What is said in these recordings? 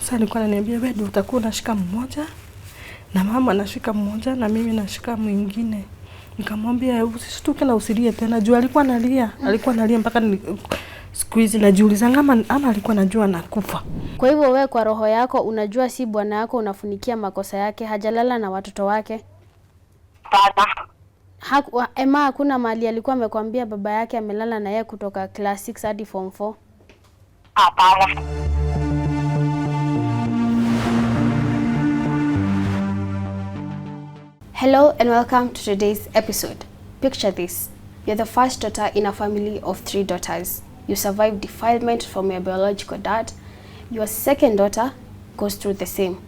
Sasa alikuwa ananiambia wewe ndio utakuwa unashika mmoja na mama anashika mmoja na mimi nashika mwingine. Nikamwambia usishtuke na usilie tena. Juu alikuwa analia mpaka siku hizi najiuliza ama alikuwa anajua nakufa. Kwa hivyo wewe kwa roho yako unajua si bwana yako unafunikia makosa yake, hajalala na watoto wake? Ema hakuna mahali alikuwa amekwambia baba yake amelala na yeye kutoka class 6 hadi form 4? Hapana. Hello and welcome to today's episode. Picture this. You're the first daughter in a family of 3 daughters. You survived defilement from your biological dad. Your second daughter goes through the same.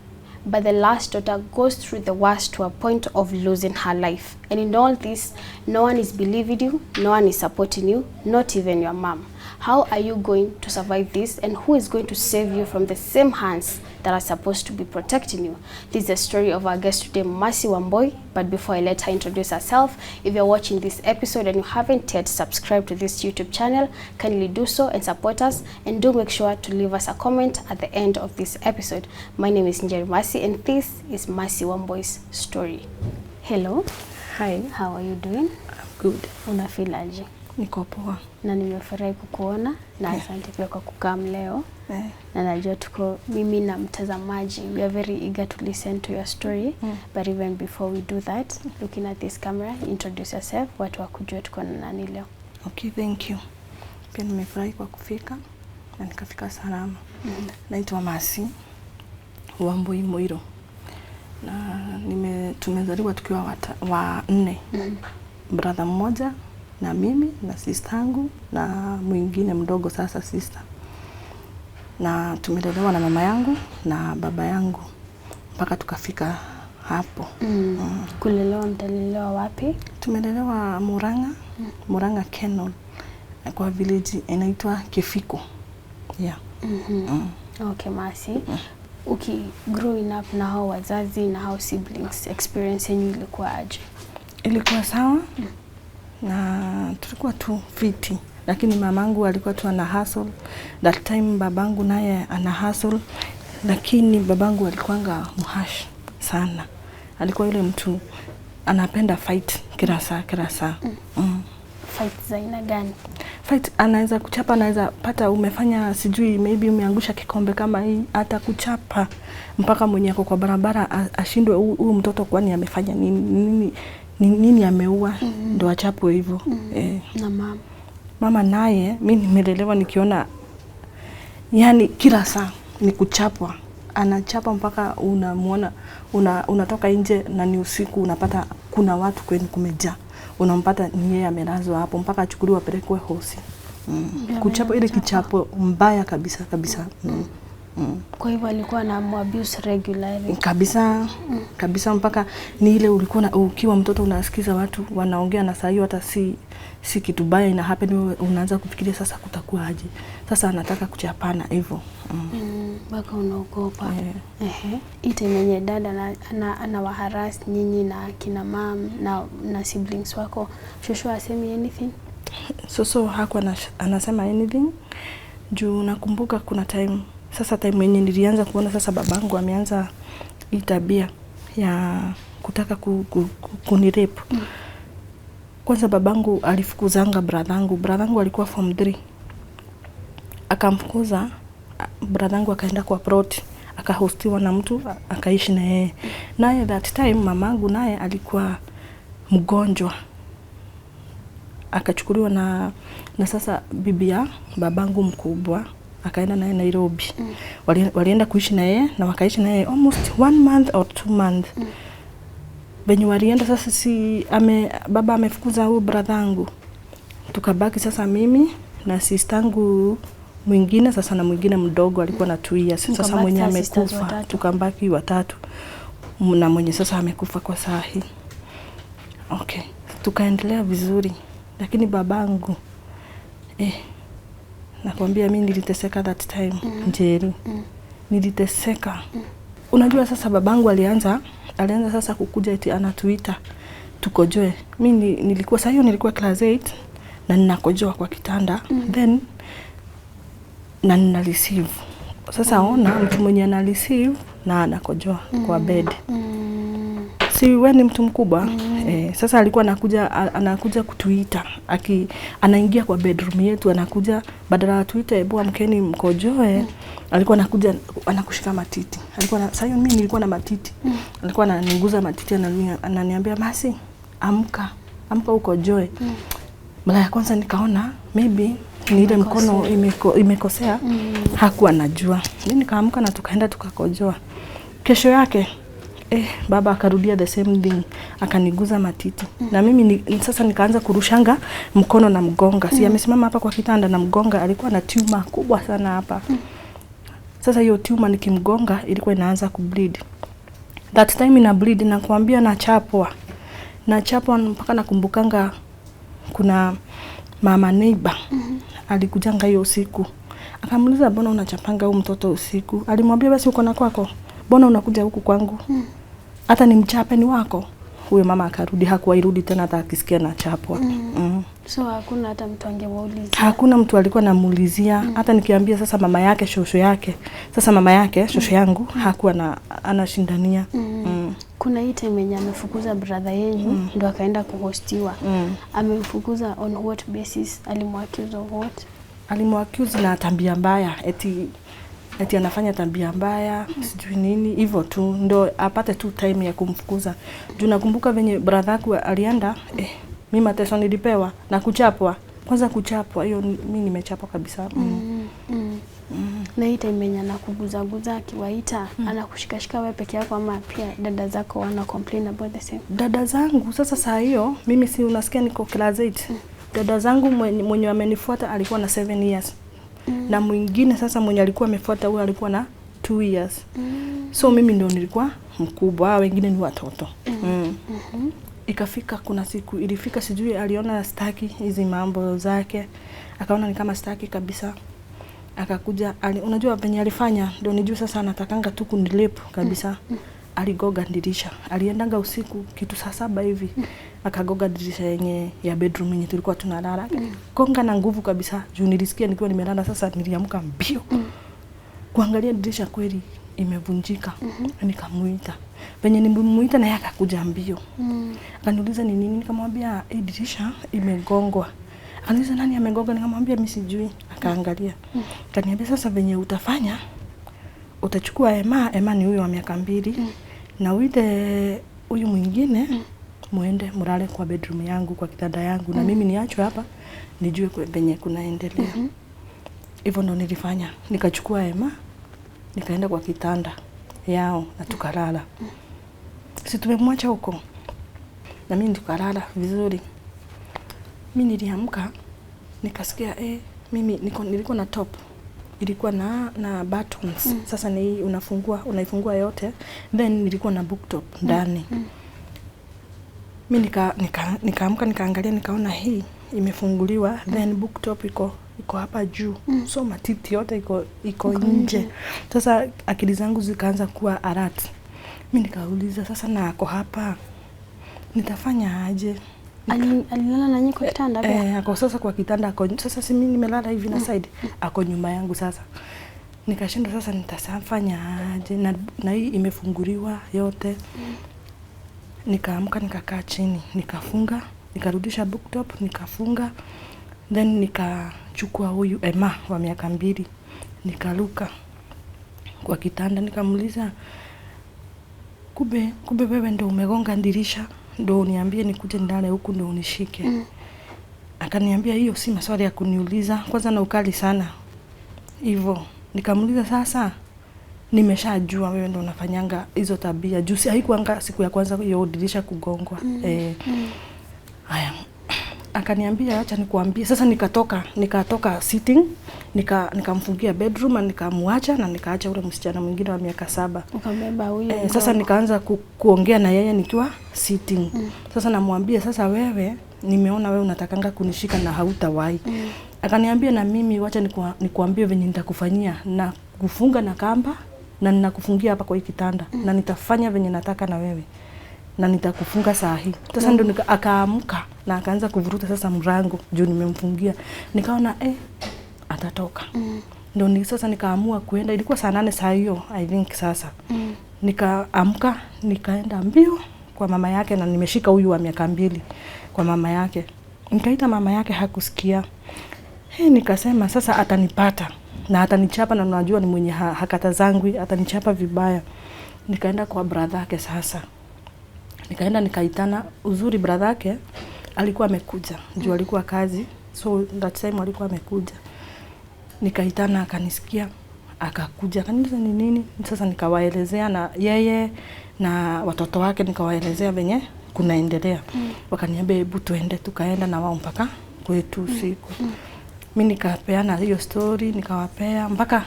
But the last daughter goes through the worst to a point of losing her life. And in all this, no one is believing you, no one is supporting you, not even your mom. How are you going to survive this, and who is going to save you from the same hands that are supposed to be protecting you? This is the story of our guest today, Mercy Wambui. But before I let her introduce herself, if you're watching this episode and you haven't yet subscribed to this YouTube channel, kindly do so and support us, and do make sure to leave us a comment at the end of this episode. My name is Njeri Mercy and this is Mercy Wambui's story. Hello. Hi. How are you doing? I'm good. Unafeel aje? Niko poa. Na nimefurahi kukuona na asante pia kwa kukaa leo. Na najua tuko mimi na mtazamaji. We are very eager to listen to your story. But even before we do that, looking at this camera, introduce yourself, watu wakujue tuko na nani leo. Okay, thank you. Pia nimefurahi kwa kufika na nikafika salama. Naitwa Mercy Wambui Muiro. Na tumezaliwa tukiwa wa 4. Brother mmoja na mimi na sister yangu na mwingine mdogo sasa sister. Na tumelelewa na mama yangu na baba yangu mpaka tukafika hapo. Kulelewa mtalelewa wapi? Tumelelewa Murang'a Kenol kwa village inaitwa Kefiko. Yeah. Okay, Mercy. Growing up na hao wazazi na hao siblings, experience yenu ilikuwa aje? Ilikuwa sawa. Na tulikuwa tu fiti, lakini mamangu alikuwa tu ana hustle. That time babangu naye ana hustle, lakini babangu alikuwanga muhash sana. Alikuwa yule mtu anapenda fight kila saa. Fight za aina gani? Fight anaweza kuchapa, anaweza pata umefanya sijui maybe umeangusha kikombe kama hii, hata kuchapa mpaka mwenye yako kwa barabara ashindwe huyu mtoto kwani amefanya nini ameua, ndo achapwe hivyo. Na mama naye mimi nimelelewa nikiona yani kila saa ni kuchapwa. Anachapa mpaka unamuona unatoka nje na ni usiku unapata kuna watu kwenu kumejaa. Unampata ni yeye amelazwa hapo mpaka achukuliwe apelekwe hosi. Kuchapa ile kichapo mbaya kabisa. Kwa hivyo alikuwa na abuse regularly. Kabisa mpaka ni ile ulikuwa ukiwa mtoto unasikiza watu wanaongea na saa hiyo hata si kitu baya ina happen, unaanza kufikiria sasa kutakuwa aje. Sasa anataka kuchapana hivyo. Baka unaogopa. Ite mwenye dada ana waharas nyinyi na kina mom na siblings wako, shosho asemi anything? So hakuwa anasema anything. Juu nakumbuka kuna time yenye nilianza kuona sasa babangu ameanza hii tabia ya kutaka kunirape. Kwanza babangu alifukuzanga brother alikuwa form 3. Akamfukuza brother akaenda kwa plot, akahostiwa na mtu akaishi na yeye. Naye that time mamangu naye alikuwa mgonjwa. Akachukuliwa na sasa bibi ya babangu mkubwa akaenda naye Nairobi. Walienda kuishi na yeye na wakaishi na yeye almost 1 month or 2 months. Benye walienda sasa baba amefukuza huyo brother yangu. Tukabaki sasa mimi na sister yangu mwingine sasa na mwingine mdogo alikuwa na 2 years. Sasa mwenye amekufa tukabaki watatu. Na mwenye sasa amekufa kwa saa hii. Okay. Tukaendelea vizuri. Lakini babangu nakwambia mimi niliteseka that time. Njeri. Niliteseka. Unajua sasa babangu alianza sasa kukuja eti anatuita tukojoe. Mimi nilikuwa saa hiyo nilikuwa class 8 na ninakojoa kwa kitanda. Then na nina receive. Sasa ona mtu mwenye ana receive na anakojoa kwa bed. Si wewe ni mtu mkubwa. Sasa alikuwa anakuja kutuita. Anaingia kwa bedroom yetu, anakuja badala atuite hebu amkeni mkojoe. Alikuwa anakuja anakushika matiti. Sasa mimi nilikuwa na matiti. Alikuwa ananiguza matiti, ananiambia Masi, amka ukojoe. Mara ya kwanza nikaona maybe ni ile mkono imekosea. Hakuwa anajua. Mimi nikaamka na tukaenda tukakojoa. Kesho yake baba akarudia the same thing, akaniguza matiti. Na mimi sasa nikaanza kurushanga mkono na mgonga. Si amesimama hapa kwa kitanda na mgonga, alikuwa na tumor kubwa sana hapa. Sasa hiyo tumor nikimgonga ilikuwa inaanza kubleed. That time ina bleed, na kuambia nachapwa mpaka nakumbukanga kuna mama neighbor alikujanga hiyo usiku. Akamuuliza mbona unachapanga huyu mtoto usiku? Alimwambia basi uko na kwako, mbona unakuja huku kwangu? Hata ni mchape ni wako. Huyo mama akarudi, hakuwairudi tena hata akisikia na chapwa. So hakuna hata mtu angemuulizia. Hakuna mtu alikuwa anamuulizia. Hata nikiambia sasa mama yake shosho yake. Sasa mama yake shosho yangu hakuwa anashindania. Kuna hii time yenye amefukuza brother yenu ndo akaenda kuhostiwa. Amemfukuza on what basis? Alimwaccuse of what? Alimwaccuse na tabia mbaya. Eti anafanya tabia mbaya, sijui nini, hivyo tu ndo apate tu time ya kumfukuza. Juu nakumbuka venye brother yako alienda, mimi mateso nilipewa na kuchapwa. Kwanza kuchapwa, hiyo mimi nimechapwa kabisa. Na hii time yenye anakuguza akiwaita, anakushikashika wewe peke yako ama pia dada zako wana complain about the same? Dada zangu sasa saa hiyo mimi si unasikia niko class 8. Dada zangu mwenye amenifuata alikuwa na 7 years. Na mwingine sasa mwenye alikuwa amefuata huyo alikuwa na 2 years. So mimi ndio nilikuwa mkubwa, wengine ni watoto. Ikafika kuna siku ilifika sijui aliona staki hizi mambo zake. Akaona ni kama staki kabisa. Akakuja unajua penye alifanya ndio nijua sasa anatakanga tu kunilip kabisa. Aligoga dirisha. Aliendanga usiku kitu saa 7 hivi. Akagoga dirisha yenye ya bedroom yenye tulikuwa tunalala. Konga na nguvu kabisa. Juu nilisikia nikiwa nimelala, sasa niliamka mbio. Kuangalia dirisha kweli imevunjika. Nikamuita. Penye nimemuita na yeye akakuja mbio. Akaniuliza ni nini? Nikamwambia dirisha imegongwa. Akaniuliza nani amegonga? Nikamwambia mimi sijui. Akaangalia. Akaniambia sasa venye utafanya, utachukua Emma ni huyo wa miaka 2 na uite huyu mwingine muende mlale kwa bedroom yangu, kwa kitanda yangu, na mimi niachwe hapa nijue penye kunaendelea. Hivyo ndo nilifanya. Nikachukua Emma nikaenda kwa kitanda yao na tukalala. Si tumemwacha huko. Na mimi nikalala vizuri. Mimi niliamka nikasikia mimi nilikuwa na top. Ilikuwa na buttons. Sasa ni unaifungua yote. Then nilikuwa na booktop ndani. Mimi nikaamka nikaangalia nikaona hii imefunguliwa, then booktop iko hapa juu. So matiti yote iko nje. Sasa akili zangu zikaanza kuwa alert. Mimi nikauliza sasa na ako hapa, nitafanya aje? Alilala na nyinyi kwa kitanda? Ako sasa kwa kitanda sasa si mimi nimelala hivi na side. Ako nyuma yangu sasa. Nikashinda sasa nitafanya aje na hii imefunguliwa yote. Nikaamka nikakaa chini, nikafunga, nikarudisha booktop, nikafunga. Then nikachukua huyu Emma wa miaka 2. Nikaruka kwa kitanda nikamuuliza, Kumbe wewe ndio umegonga dirisha, ndio uniambie nikuje ndani huku ndio unishike. Akaniambia hiyo si maswali ya kuniuliza, kwanza na ukali sana. Hivyo nikamuuliza sasa, nimeshajua wewe ndio unafanyanga hizo tabia. Juu si haikuanga siku ya kwanza hiyo dirisha kugongwa. Haya. Akaniambia acha nikuambie. Sasa nikatoka sitting, nikamfungia bedroom na nikamwacha na nikaacha ule msichana mwingine wa miaka 7. Ukambeba huyo. Sasa nikaanza kuongea na yeye nikiwa sitting. Sasa namwambia sasa wewe nimeona wewe unatakanga kunishika na hautawahi. Akaniambia na mimi wacha nikuambie venye nitakufanyia, na kufunga na kamba na ninakufungia hapa kwa hii kitanda na nitafanya venye nataka na wewe. Na nitakufunga saa hii. Sasa ndio akaamka na akaanza kuvuruta sasa mrango juu nimemfungia. Nikaona atatoka. Ndio ni sasa nikaamua kuenda, ilikuwa saa 8 saa hiyo I think sasa. Nikaamka nikaenda mbio kwa mama yake, na nimeshika huyu wa miaka 2 kwa mama yake. Nikaita mama yake, hakusikia. Nikasema sasa atanipata na atanichapa, na unajua ni mwenye hakata zangu, atanichapa vibaya. Nikaenda kwa brother yake sasa. Nikaenda nikaitana, uzuri brother yake alikuwa amekuja. Juu alikuwa kazi. So that time alikuwa amekuja. Nikaitana, akanisikia, akakuja. Akaniuliza ni nini? Sasa nikawaelezea na yeye na watoto wake, nikawaelezea venye kunaendelea. Wakaniambia hebu tuende, tukaenda na wao mpaka kwetu usiku. Mimi nikapeana hiyo story, nikawapea mpaka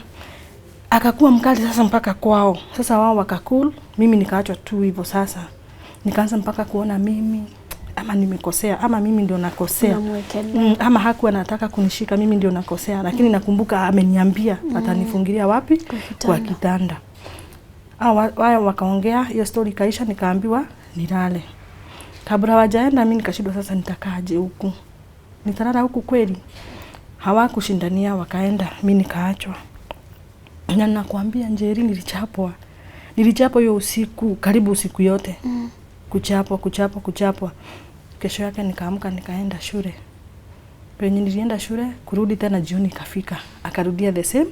akakuwa mkali sasa mpaka kwao. Sasa wao wakakul, mimi nikaachwa tu hivyo sasa. Nikaanza mpaka kuona mimi ama nimekosea, ama mimi ndio nakosea. Ama hakuwa anataka kunishika, mimi ndio nakosea. Lakini nakumbuka ameniambia atanifungilia wapi? Kwa kitanda. Wao wakaongea, hiyo story kaisha, nikaambiwa nilale. Kabla wajaenda mimi nikashindwa sasa nitakaaje huku. Nitalala huku kweli? Hawakushindania, wakaenda, mimi nikaachwa. Na nakwambia Njeri, nilichapwa hiyo usiku, karibu usiku yote. Kuchapwa. Kesho yake nikaamka nikaenda shule. Penye nilienda shule, kurudi tena jioni ikafika. Akarudia the same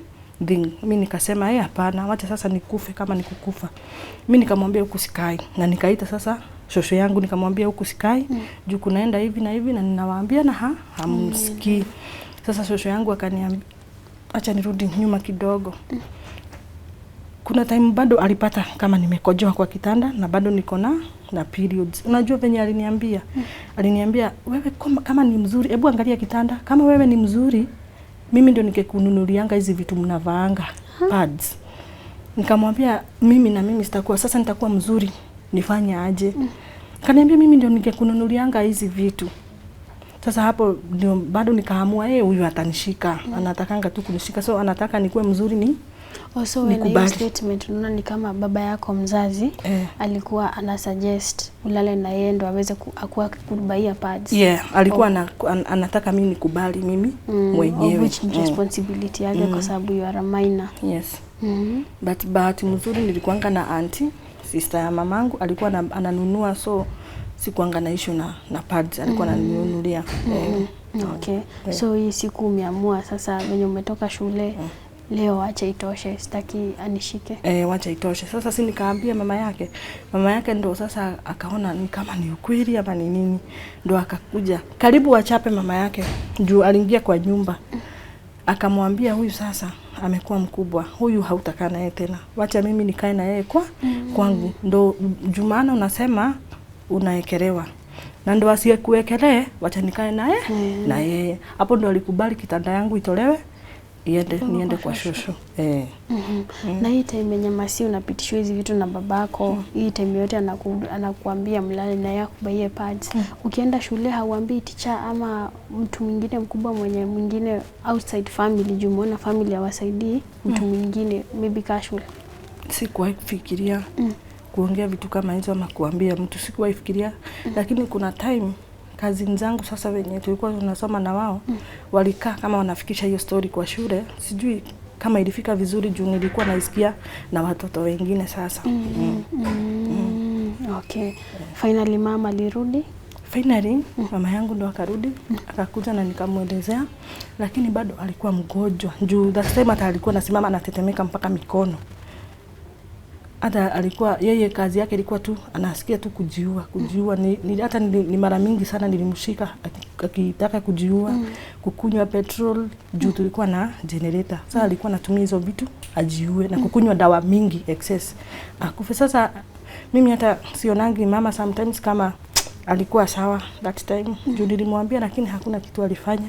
thing. Mimi nikasema hapana, wacha sasa nikufe kama nikukufa. Mimi nikamwambia huku sikai, na nikaita sasa shosho yangu nikamwambia huku sikai, juu kunaenda hivi na hivi na ninawaambia na hamsikii. Sasa shosho yangu akaniambia acha nirudi nyuma kidogo. Kuna time bado alipata kama nimekojoa kwa kitanda na bado niko na periods. Unajua venye aliniambia? Aliniambia wewe kama ni mzuri, hebu angalia kitanda. Kama wewe ni mzuri, mimi ndio nikekununulianga hizi vitu mnavaanga, pads. Nikamwambia mimi sitakuwa, sasa nitakuwa mzuri, nifanye aje? Kaniambia mimi ndio nikekununulianga hizi vitu. Sasa hapo ndio bado nikaamua huyu atanishika. Anatakanga tu kunishika. So anataka nikuwe mzuri ni also when statement unaona ni kama baba yako mzazi alikuwa anasuggest ulale na yeye ndo aweze akuwa kukubaia pads. Alikuwa anataka mimi nikubali mimi mwenyewe. Which responsibility yake kwa sababu you are a minor. Yes. But bahati mzuri nilikuanga na auntie, sister ya mamangu, alikuwa ananunua, so sikuanga na issue na pads, alikuwa ananinunulia. Okay. So hii siku umeamua sasa venye umetoka shule, leo acha itoshe, sitaki anishike. Wacha itoshe. Sasa si nikaambia mama yake. Mama yake ndo sasa akaona ni kama ni ukweli ama ni nini. Ndo akakuja. Karibu wachape mama yake. Juu aliingia kwa nyumba. Akamwambia huyu sasa amekuwa mkubwa. Huyu hautakaa naye tena. Wacha mimi nikae na yeye kwangu. Ndo Jumaana unasema unaekelewa. Na ndo asiyekuekelee, wacha nikae naye na yeye. Hapo ndo alikubali kitanda yangu itolewe. Niende kwa shosho. Na hii time yenye masi unapitishwa hizi vitu na babako, hii time yote anakuambia mlale na yeye akubaie pads. Ukienda shule hauambii teacher ama mtu mwingine mkubwa mwingine outside family, juu umeona family hawasaidii mtu mwingine maybe casual? Sikuwahi kufikiria kuongea vitu kama hizo ama kuambia mtu, sikuwahi fikiria. Lakini kuna time kazi zangu sasa wenye tulikuwa tunasoma na wao walikaa kama wanafikisha hiyo story kwa shule. Sijui kama ilifika vizuri juu nilikuwa naisikia na watoto wengine sasa. Okay. Finally mama alirudi? Finally mama yangu ndo akarudi, akakuja na nikamuelezea, lakini bado alikuwa mgonjwa. Juu that time hata alikuwa anasimama anatetemeka mpaka mikono. Hata alikuwa yeye kazi yake ilikuwa tu anasikia tu kujiua. Hata ni mara mingi sana nilimshika akitaka kujiua, kukunywa petrol juu tulikuwa na generator. Sasa alikuwa anatumia hizo vitu ajiue na kukunywa dawa mingi excess. Akufe. Sasa mimi hata sionangi mama sometimes kama alikuwa sawa that time. Juu nilimwambia lakini hakuna kitu alifanya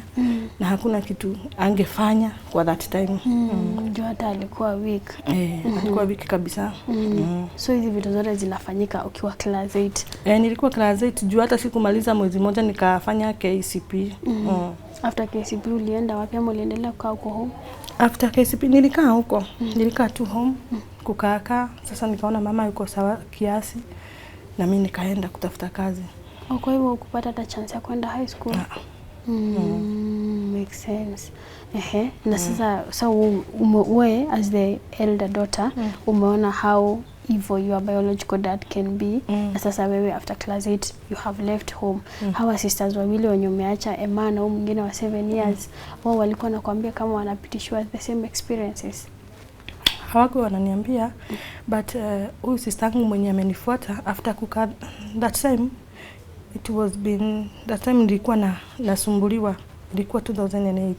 na hakuna kitu angefanya kwa that time. Juu hata alikuwa weak. Alikuwa weak kabisa. So hizi vitu zote zinafanyika ukiwa class 8? Nilikuwa class 8 juu hata sikumaliza mwezi mmoja nikafanya KCP. After KCP ulienda wapi ama uliendelea kukaa huko home? After KCP nilikaa huko. Nilikaa tu home kukaa. Sasa nikaona mama yuko sawa kiasi na mimi nikaenda kutafuta kazi. Kwa hivyo ukupata hata chance ya kwenda high school? Makes sense. Na sasa we as the elder daughter umeona how evil your biological dad can be. Na sasa wewe after class 8 you have left home. Hawa sisters wawili wenye umeacha, Emma na mwingine wa 7 years, wao walikuwa nakwambia kama wanapitishwa the same experiences? Hawako wananiambia, but huyu sistangu mwenye amenifuata after kukaa that time, it was been that time nilikuwa nasumbuliwa, ilikuwa 2008.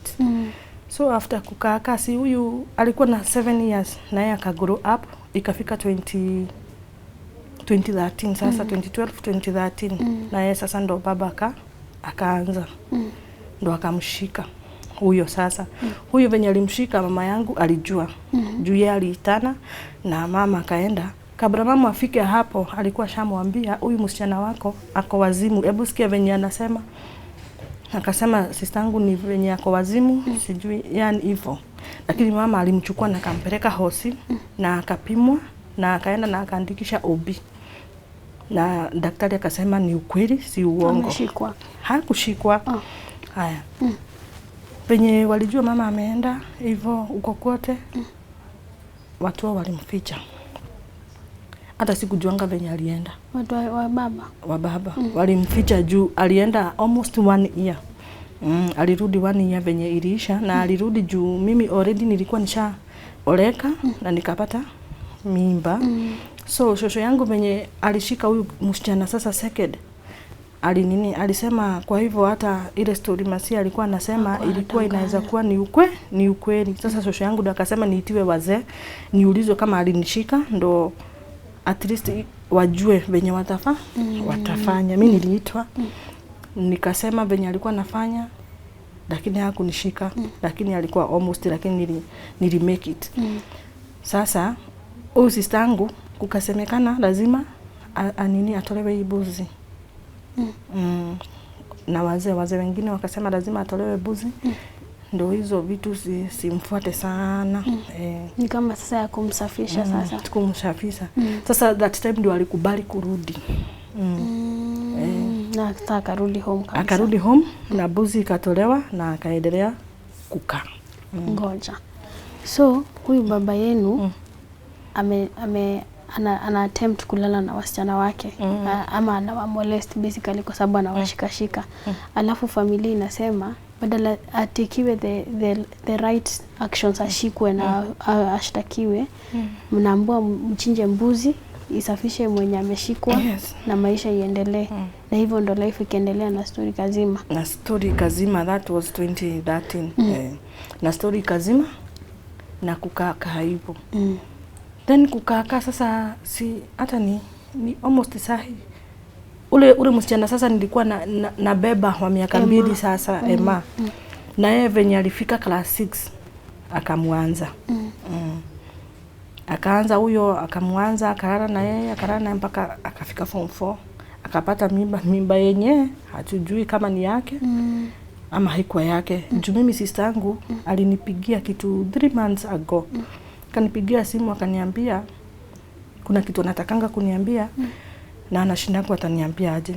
So after kukaa kasi, huyu alikuwa na 7 years na yeye akagrow up, ikafika 2013 sasa 2012 2013 na yeye sasa ndo baba akaanza ndo akamshika huyo sasa. Huyo venye alimshika mama yangu alijua. Juu yeye aliitana na mama akaenda. Kabla mama afike hapo alikuwa shamwambia huyu msichana wako ako wazimu. Hebu sikia venye anasema. Akasema sistangu ni venye ako wazimu, sijui yani hivyo. Lakini mama alimchukua na akampeleka hosi na akapimwa na akaenda na akaandikisha OB. Na daktari akasema ni ukweli si uongo. Ameshikwa. Hakushikwa. Haya. Penye walijua mama ameenda hivyo uko kote, watu wao walimficha. Hata sikujuanga venye alienda. Watu wa baba? Wa baba. Walimficha juu alienda almost 1 year. Alirudi 1 year venye iliisha na alirudi juu mimi already nilikuwa nishaoleka na nikapata mimba. So shosho yangu venye alishika huyu msichana sasa second, alisema kwa hivyo hata ile story Masia alikuwa anasema ilikuwa inaweza kuwa ni ukweli. Sasa shosho yangu ndo akasema niitiwe wazee niulizwe kama alinishika ndo at least wajue venye watafanya. Mimi niliitwa nikasema venye alikuwa nafanya, lakini hakunishika, lakini alikuwa almost, lakini nili make it. Sasa huyu sistangu kukasemekana lazima atolewe ibuzi. Na wazee wengine wakasema lazima atolewe buzi. Ndio hizo vitu simfuate sana. Ni kama sasa ya kumsafisha sasa. Kumsafisha. Sasa that time ndio alikubali kurudi. Na akarudi home kabisa. Akarudi home na buzi ikatolewa na akaendelea kukaa. Ngoja. So huyu baba yenu ana attempt kulala na wasichana wake ama anawamolest basically kwa sababu anawashikashika. Alafu familia inasema badala atikiwe the right actions, ashikwe na ashtakiwe, mnaambiwa mchinje mbuzi isafishe mwenye ameshikwa na maisha iendelee. Na hivyo ndo life ikiendelea na story kazima. Na story kazima, that was 2013. Na story kazima na kukaa hivyo. Then kukaa sasa si hata ni almost sahi. Ule msichana sasa nilikuwa na beba wa miaka 2 sasa Emma. Na yeye venye alifika class 6 akamwanza. Akaanza huyo akamwanza akarara na yeye mpaka akafika form 4. Akapata mimba yenye hatujui kama ni yake ama haikuwa yake. Juu mimi sister yangu alinipigia kitu 3 months ago. Kanipigia simu akaniambia kuna kitu natakanga kuniambia na anashinda kwa ataniambia aje.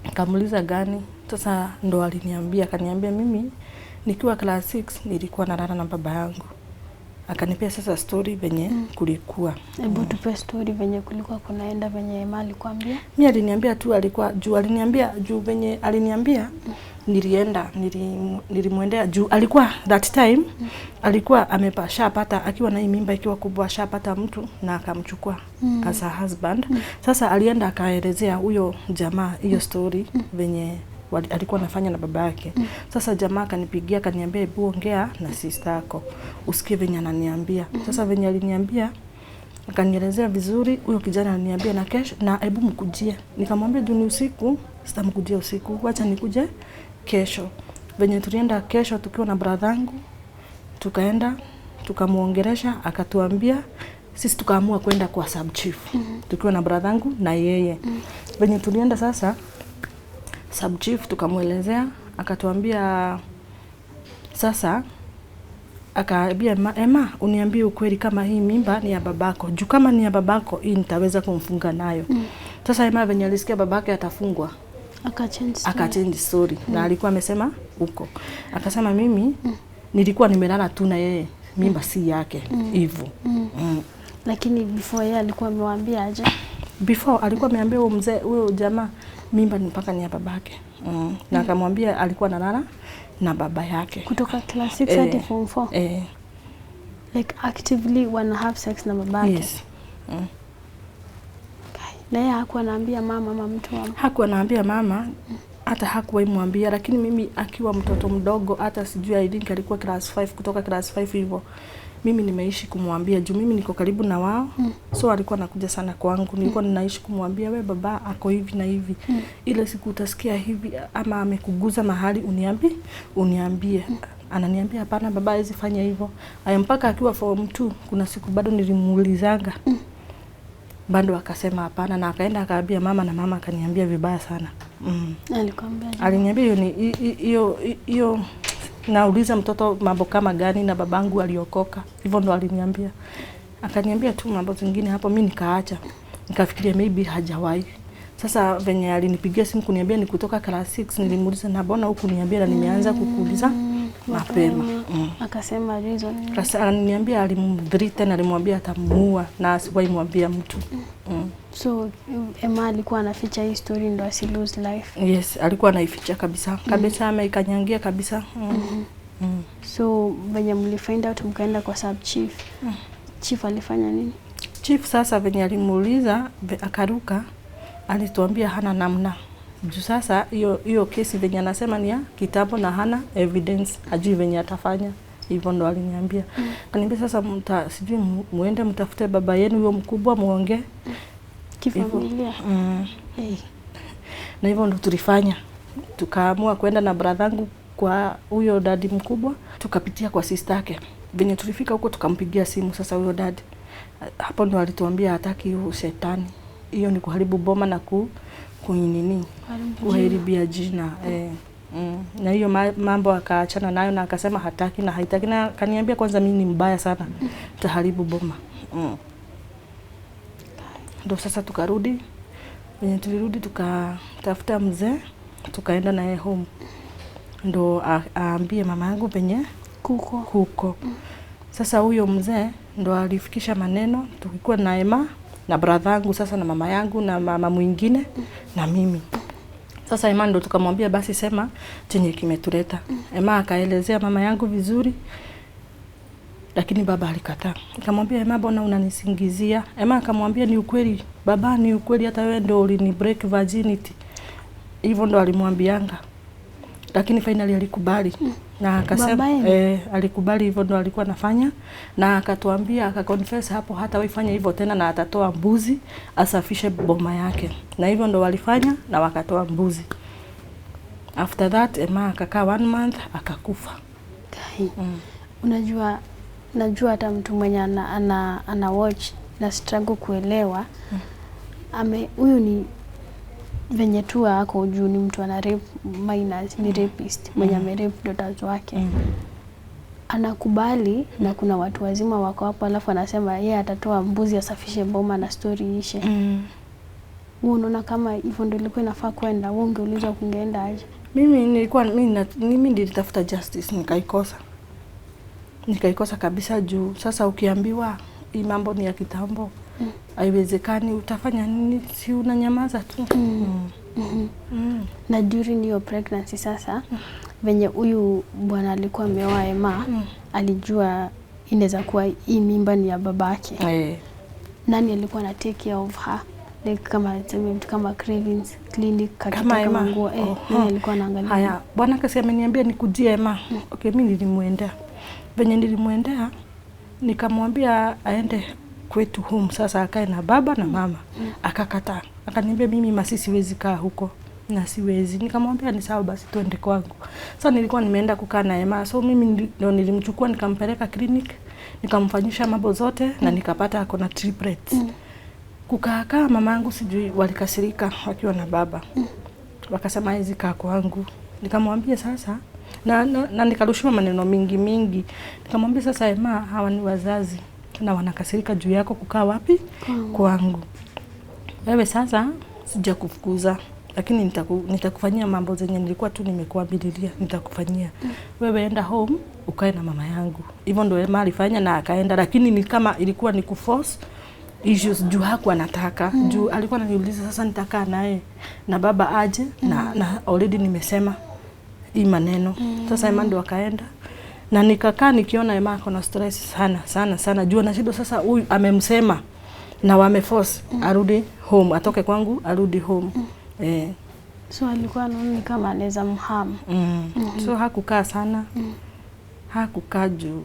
Nikamuuliza gani? Sasa ndo aliniambia, akaniambia mimi nikiwa class 6 nilikuwa nalala na baba yangu. Akanipea sasa story venye kulikuwa. Hebu tupe story venye kulikuwa kunaenda venye Emma alikwambia. Mimi aliniambia tu alikuwa juu venye aliniambia nilimwendea juu alikuwa that time alikuwa ameshapata akiwa na hii mimba ikiwa kubwa, ashapata mtu na akamchukua as a husband. Sasa alienda akaelezea huyo jamaa hiyo story venye alikuwa anafanya na baba yake. Sasa jamaa akanipigia akaniambia hebu ongea na sister yako usikie venye ananiambia. Sasa venye aliniambia akanielezea vizuri, huyo kijana ananiambia na kesho na hebu mkujie. Nikamwambia duni usiku, sitamkujia usiku, wacha nikuje kesho. Venye tulienda kesho tukiwa na bradhangu, tukaenda tukamuongelesha, akatuambia sisi tukaamua kwenda kwa sub chief. Tukiwa na bradhangu na yeye. Venye tulienda sasa sub chief tukamuelezea, akatuambia sasa akaambia Emma uniambie ukweli kama hii mimba ni ya babako. Juu kama ni ya babako hii nitaweza kumfunga nayo. Sasa Emma venye alisikia babake atafungwa akachange story. Na alikuwa amesema huko. Akasema mimi nilikuwa nimelala tu na yeye, mimba si yake hivyo. Lakini before yeye alikuwa amewaambia aje? Before alikuwa ameambia huyo mzee, huyo jamaa mimba ni mpaka ni ya babake. Na akamwambia alikuwa analala na baba yake kutoka class 6 hadi form 4. Like actively wana have sex na babake. Yes. Na yeye hakuwa anaambia mama ama mtu wa hakuwa anaambia mama, hata hakuwa imwambia, lakini mimi akiwa mtoto mdogo, hata sijui I think alikuwa class 5, kutoka class 5 hivyo, mimi nimeishi kumwambia juu mimi niko karibu na wao. So alikuwa anakuja sana kwangu, nilikuwa ninaishi kumwambia, we baba ako hivi na hivi. Ile siku utasikia hivi ama amekuguza mahali uniambie. Ananiambia hapana baba hizi fanya hivyo. Mpaka akiwa form 2 kuna siku bado nilimuulizanga. Bado akasema hapana, na akaenda akaambia mama, na mama akaniambia vibaya sana. Alikwambia? Aliniambia hiyo nauliza mtoto mambo kama gani, na babangu aliokoka. Hivyo ndo aliniambia. Akaniambia tu mambo zingine hapo, mimi nikaacha. Nikafikiria maybe hajawahi. Sasa venye alinipigia simu kuniambia ni kutoka class 6, nilimuuliza na mbona huku niambia na nimeanza kukuuliza mapema. Akasema reason. Sasa ananiambia alimdhirita, alimwambia atamuua na asiwahi mwambia mtu. So Emma alikuwa anaficha hii story ndo asi lose life. Yes, alikuwa anaificha kabisa. Kabisa ameikanyangia kabisa. So venye mlifind out mkaenda kwa sub chief. Chief alifanya nini? Chief sasa venye alimuuliza akaruka, alituambia hana namna. Juu sasa hiyo kesi venye anasema ni ya kitambo na hana evidence, ajui venye atafanya. Hivyo ndo aliniambia. Kaniambia sasa sijui muende mtafute baba yenu huyo mkubwa muongee kifamilia. Na hivyo ndo tulifanya. Tukaamua kwenda na bradhangu kwa huyo dadi mkubwa, tukapitia kwa sister yake. Venye tulifika huko tukampigia simu sasa huyo dadi. Hapo ndo alituambia hataki huyo shetani. Hiyo ni kuharibu boma na kuharibia jina. Na hiyo mambo akaachana nayo na akasema hataki na haitaki, na kaniambia kwanza mimi ni mbaya sana, taharibu boma. Ndo sasa tukarudi. Venye tulirudi tukatafuta mzee, tukaenda naye home. Ndo aambie mama yangu venye kuko. Sasa huyo mzee ndo alifikisha maneno, tukikuwa na Emma na bradhangu sasa na mama yangu na mama mwingine na mimi. Sasa Emma ndo tukamwambia basi sema chenye kimetuleta. Emma akaelezea mama yangu vizuri, lakini baba alikataa. Nikamwambia Emma, mbona unanisingizia? Emma akamwambia ni ukweli baba, ni ukweli, hata wewe ndo ulini break virginity. Hivyo ndo alimwambianga. Lakini finally alikubali. Na akasema alikubali, hivyo ndo alikuwa anafanya, na akatuambia akaconfess hapo hata waifanya hivyo tena, na atatoa mbuzi asafishe boma yake. Na hivyo ndo walifanya na wakatoa mbuzi. After that Emma akakaa 1 month akakufa. Najua hata mtu mwenye ana watch na struggle kuelewa huyu ni venye tu ako juu ni mtu ana rape minors, ni rapist mwenye amerape daughters wake. Anakubali na kuna watu wazima wako hapo, alafu anasema yeye atatoa mbuzi asafishe boma na story ishe. Wewe unaona kama hivyo ndio ilikuwa inafaa kwenda? Wewe ungeulizwa kungeenda aje? Mimi nilitafuta justice, nikaikosa kabisa. Juu sasa ukiambiwa hii mambo ni ya kitambo, haiwezekani, utafanya nini? Si unanyamaza tu. Na during your pregnancy sasa, venye huyu bwana alikuwa ameoa Emma, alijua inaweza kuwa hii mimba ni ya babake. Nani alikuwa na take care of her? Like kama Cravings clinic kama Emma. Nani alikuwa anaangalia? Haya, bwana kasi ameniambia nikujie Emma. Okay, mimi nilimwendea. Venye nilimwendea nikamwambia aende kwetu home sasa akae na baba na mama. Akakataa. Akaniambia mimi masi siwezi kaa huko na siwezi. Nikamwambia ni sawa basi tuende kwangu. Sasa nilikuwa nimeenda kukaa na Emma. So mimi ndio nilimchukua nikampeleka clinic, nikamfanyisha mambo zote na nikapata ako na triplets. Kukaa mamangu sijui walikasirika wakiwa na baba. Wakasema hizi kaa kwangu. Nikamwambia sasa na nikarushiwa maneno mingi. Nikamwambia sasa Emma, hawa ni wazazi na wanakasirika juu yako kukaa wapi? Kwangu. Wewe sasa sija kufukuza, lakini nitakufanyia mambo zenye nilikuwa tu nimekuambilia, nitakufanyia. Wewe enda home ukae na mama yangu. Hivyo ndio Emma alifanya na akaenda, lakini ni kama ilikuwa ni kuforce issues juu hakuwa anataka. Juu alikuwa ananiuliza sasa nitakaa naye na baba aje na already nimesema hii maneno. Sasa Emma ndio akaenda. Na nikakaa nikiona Emma ako na stress sana. Juu na shida sasa huyu amemsema na wameforce arudi home, atoke kwangu arudi home. So alikuwa anaona kama anaweza mhama. So hakukaa sana. Hakukaa juu.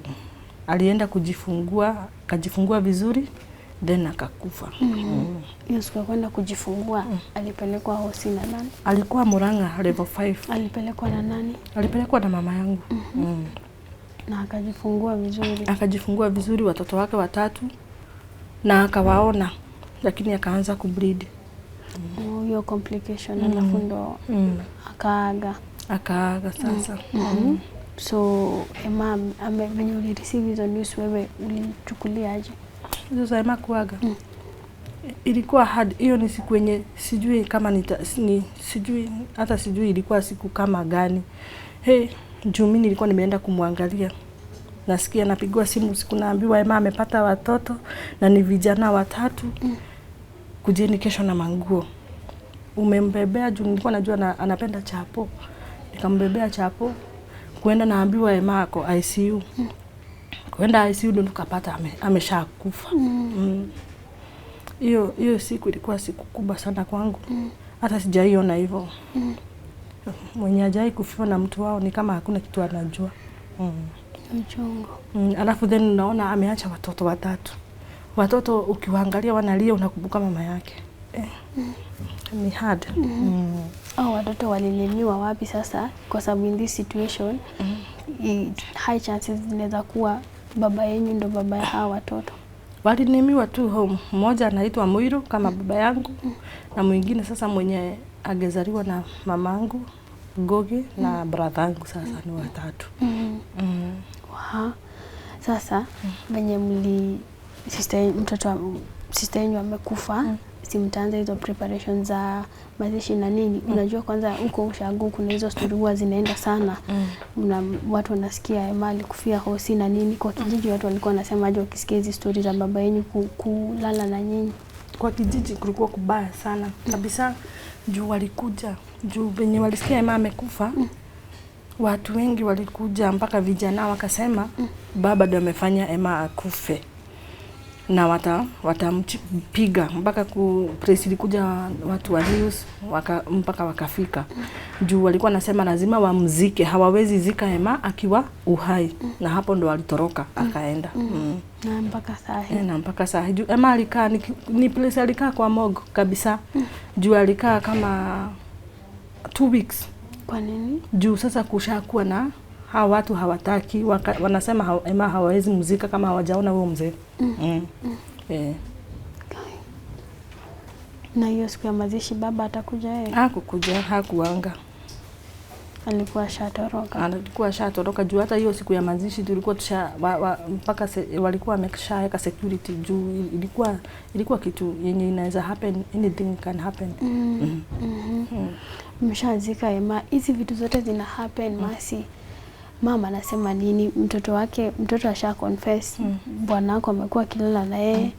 Alienda kujifungua vizuri, then akakufa. Hiyo siku ya kwenda kujifungua, alipelekwa hosi na nani? Alikuwa Murang'a level 5. Alipelekwa na nani? Alipelekwa na mama yangu. Na akajifungua vizuri. Akajifungua vizuri, watoto wake 3 na akawaona, lakini akaanza kubleed. Hiyo complication alafu ndo akaaga sasa. So Emma venye ulireceive hizo news, wewe ulichukuliaje? Sasa Emma kuaga ilikuwa hard. Hiyo ni siku yenye sijui kama sijui ilikuwa siku kama gani. Juu mimi nilikuwa nimeenda kumwangalia. Nasikia napigwa simu usiku, naambiwa Emma amepata watoto na ni vijana 3. Kujeni kesho na manguo. Umembebea juu nilikuwa najua anapenda chapo. Nikambebea chapo. Kuenda naambiwa Emma ako ICU. Kuenda ICU ndo nikapata ameshakufa. Hiyo siku ilikuwa siku kubwa sana kwangu. Hata sijaiona hivyo. Mwenye hajai kufiwa na mtu wao ni kama hakuna kitu anajua. Mchongo. Alafu then unaona ameacha watoto 3. Watoto ukiwaangalia wanalia, unakumbuka mama yake. Ni hard. Watoto walilelewa wapi sasa? Kwa sababu in this situation high chances zinaweza kuwa baba yenu ndo baba ya hawa watoto. Walinemiwa tu home. Mmoja anaitwa Muiru kama baba yangu, na mwingine sasa mwenye agezaliwa na mamangu Gogi na brother yangu sasa ni 3. Sasa venye sister yenu amekufa, si mtaanza hizo preparations za mazishi na nini? Unajua kwanza huko ushago kuna hizo story huwa zinaenda sana. Watu wanasikia Emma alikufia hosi na nini. Kwa kijiji watu walikuwa wanasema aje wakisikia hizo story za baba yenu kulala na nyinyi? Kwa kijiji kulikuwa kubaya sana kabisa. Juu walikuja, juu venye walisikia Emma amekufa, watu wengi walikuja mpaka vijana wakasema baba ndio amefanya Emma akufe. Na watampiga mpaka press ilikuja watu wa news mpaka wakafika. Juu walikuwa nasema lazima wamzike, hawawezi zika Emma akiwa uhai. Na hapo ndo alitoroka akaenda. Na mpaka saa hii. Juu Emma alikaa ni place alikaa kwa morgue kabisa. Juu alikaa kama 2 weeks. Kwa nini? Juu sasa kushakuwa na hawa watu hawataki, wanasema Emma hawawezi muzika kama hawajaona huyo mzee. Na hiyo siku ya mazishi baba atakuja yeye? Hakukuja, hakuanga. Alikuwa shatoroka juu hata hiyo siku ya mazishi tulikuwa mpaka walikuwa wameshaweka security juu ilikuwa kitu yenye inaweza happen, anything can happen. Mshazika Emma, hizi vitu zote zina happen. Masi mama anasema nini? Mtoto asha confess, bwana wako amekuwa kilala na yeye,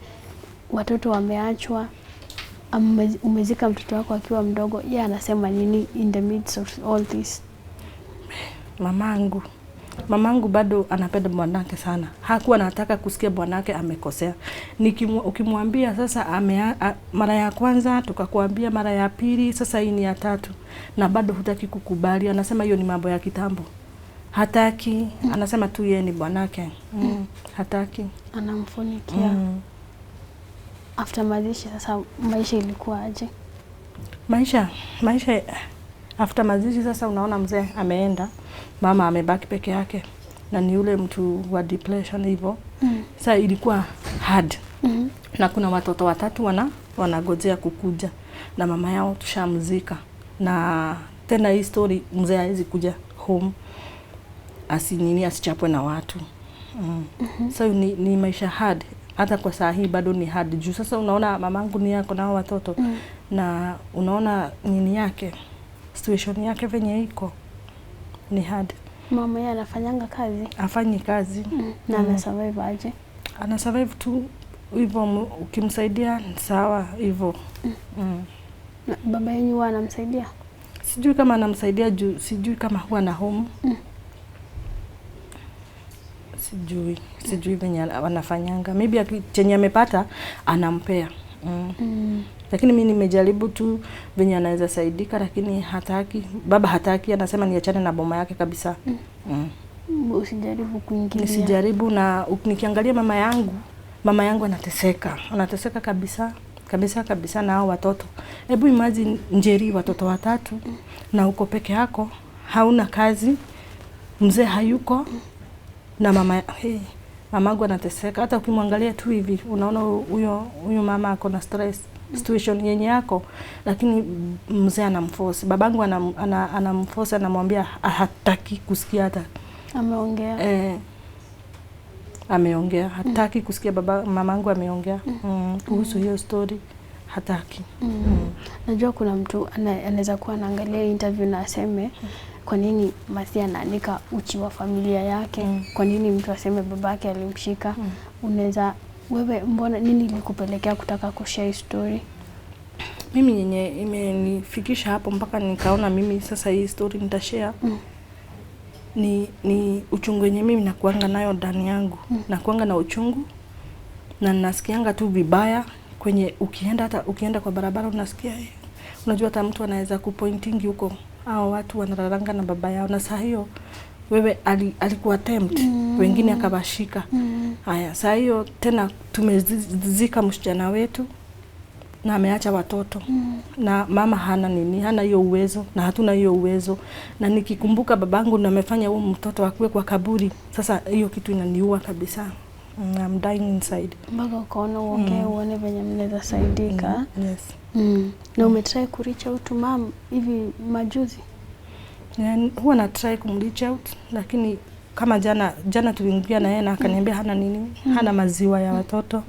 watoto wameachwa, umezika mtoto wako akiwa mdogo. Yeye anasema nini in the midst of all this? Mamangu bado anapenda bwanake sana. Hakuwa anataka kusikia bwanake amekosea. Ukimwambia sasa mara ya kwanza, tukakuambia mara ya pili, sasa hii ni ya 3 na bado hutaki kukubali. Anasema hiyo ni mambo ya kitambo. Hataki, anasema tu yeye ni bwanake. Hataki. Anamfunikia. After mazishi sasa maisha ilikuwa aje? Maisha after mazishi sasa unaona mzee ameenda, mama amebaki peke yake. Na ni yule mtu wa depression hivyo. Sasa ilikuwa hard. Na kuna watoto 3 wanagojea kukuja. Na mama yao tushamzika. Na tena hii story mzee hawezi kuja home asichapwe na watu. So ni maisha hard. hata kwa saa hii bado ni hard juu sasa unaona mamangu ni yako na watoto na unaona nini yake situation yake venye iko ni hard. Mama yeye anafanyanga kazi? Afanyi kazi. Na ana survive aje? Ana survive tu hivyo, ukimsaidia sawa hivyo. Na baba yenu huwa anamsaidia? Sijui kama anamsaidia juu sijui kama huwa na home. Sijui venye wanafanyanga. Maybe chenye amepata anampea. Lakini mimi nimejaribu tu venye anaweza saidika, lakini hataki. Baba hataki, anasema niachane na boma yake kabisa. Usijaribu kuingilia. Nisijaribu, na nikiangalia mama yangu anateseka kabisa na hao watoto. Hebu imagine Njeri, watoto 3 na uko peke yako, hauna kazi, mzee hayuko na mamangu anateseka. Hata ukimwangalia tu hivi unaona huyo mama ako na stress situation yenye yako, lakini mzee anamforce. Babangu anamforce, anamwambia hataki kusikia hata. Ameongea. Hataki kusikia mamangu ameongea kuhusu hiyo story, hataki. Najua kuna mtu anaweza kuwa anaangalia interview na aseme kwa nini Mercy anaanika uchi wa familia yake? Kwa nini mtu aseme babake alimshika? Unaweza wewe, mbona nini ilikupelekea kutaka kushare story? Mimi yenye imenifikisha hapo mpaka nikaona mimi sasa hii story nitashare. Ni uchungu yenye mimi nakuanga nayo ndani yangu. Nakuanga na uchungu na nasikianga tu vibaya kwenye ukienda kwa barabara unasikia unajua hata mtu anaweza kupointingi huko hao watu wanararanga na baba yao, na saa hiyo wewe alikuwa attempt wengine akabashika. Haya, saa hiyo tena tumezika msichana wetu na ameacha watoto na mama hana hiyo uwezo na hatuna hiyo uwezo, na nikikumbuka babangu na amefanya huo mtoto akue kwa kaburi, sasa hiyo kitu inaniua kabisa. I'm dying inside. Mpaka ukaona uone venye mnaweza saidika. Yes. Na umetry ku reach out to mom hivi majuzi? Huwa na try kumreach out, lakini kama jana tuliingia na yeye na akaniambia hana maziwa ya watoto.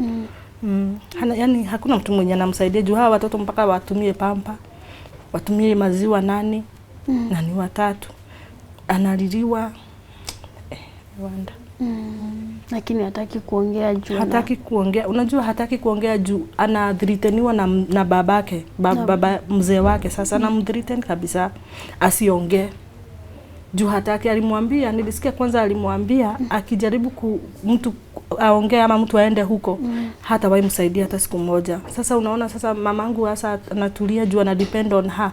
Yani hakuna mtu mwenye anamsaidia juu hawa watoto mpaka watumie pampa, watumie maziwa nani na ni 3. Analiliwa wanda. Lakini hataki kuongea juu. Hataki kuongea. Unajua hataki kuongea juu anadhriteniwa na babake, baba mzee wake. Sasa anamdhriten kabisa asiongee. Juu hataki, alimwambia, nilisikia kwanza alimwambia akijaribu mtu aongee ama mtu aende huko hata wahi msaidia hata siku moja. Sasa unaona sasa mamangu hasa anatulia juu ana depend on her.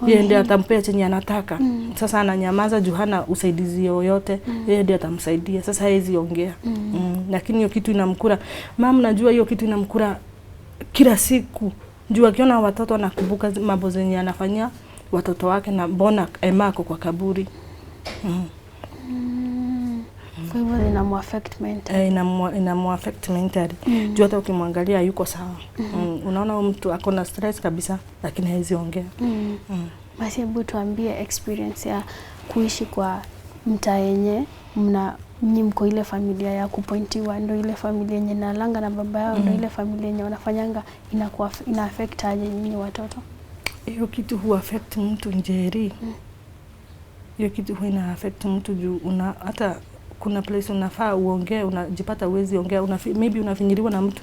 Yeye ndiye atampea chenye anataka. Sasa ananyamaza juu hana usaidizi yoyote. Yeye ndiye atamsaidia. Sasa hawezi ongea. Lakini hiyo kitu inamkura. Mama, najua hiyo kitu inamkura kila siku. Juu akiona watoto anakumbuka mambo zenye anafanyia watoto wake na mbona emako kwa kaburi. Kwa hivyo inamuaffect mentally. Inamuaffect mentally. Juu hata ukimwangalia yuko sawa. Unaona mtu ako na stress kabisa lakini hawezi ongea. Basi hebu tuambie experience ya kuishi kwa mtaa yenye mko ile familia ya kupointiwa, ndio ile familia yenye nalanga na baba yao, ndio ile familia yenye wanafanyanga ina affect aje nyinyi watoto? Hiyo kitu huwa affect mtu Njeri. Hiyo kitu huwa ina affect mtu juu hata kuna place unafaa uongee, unajipata uwezi ongea, maybe unafinyiriwa na mtu,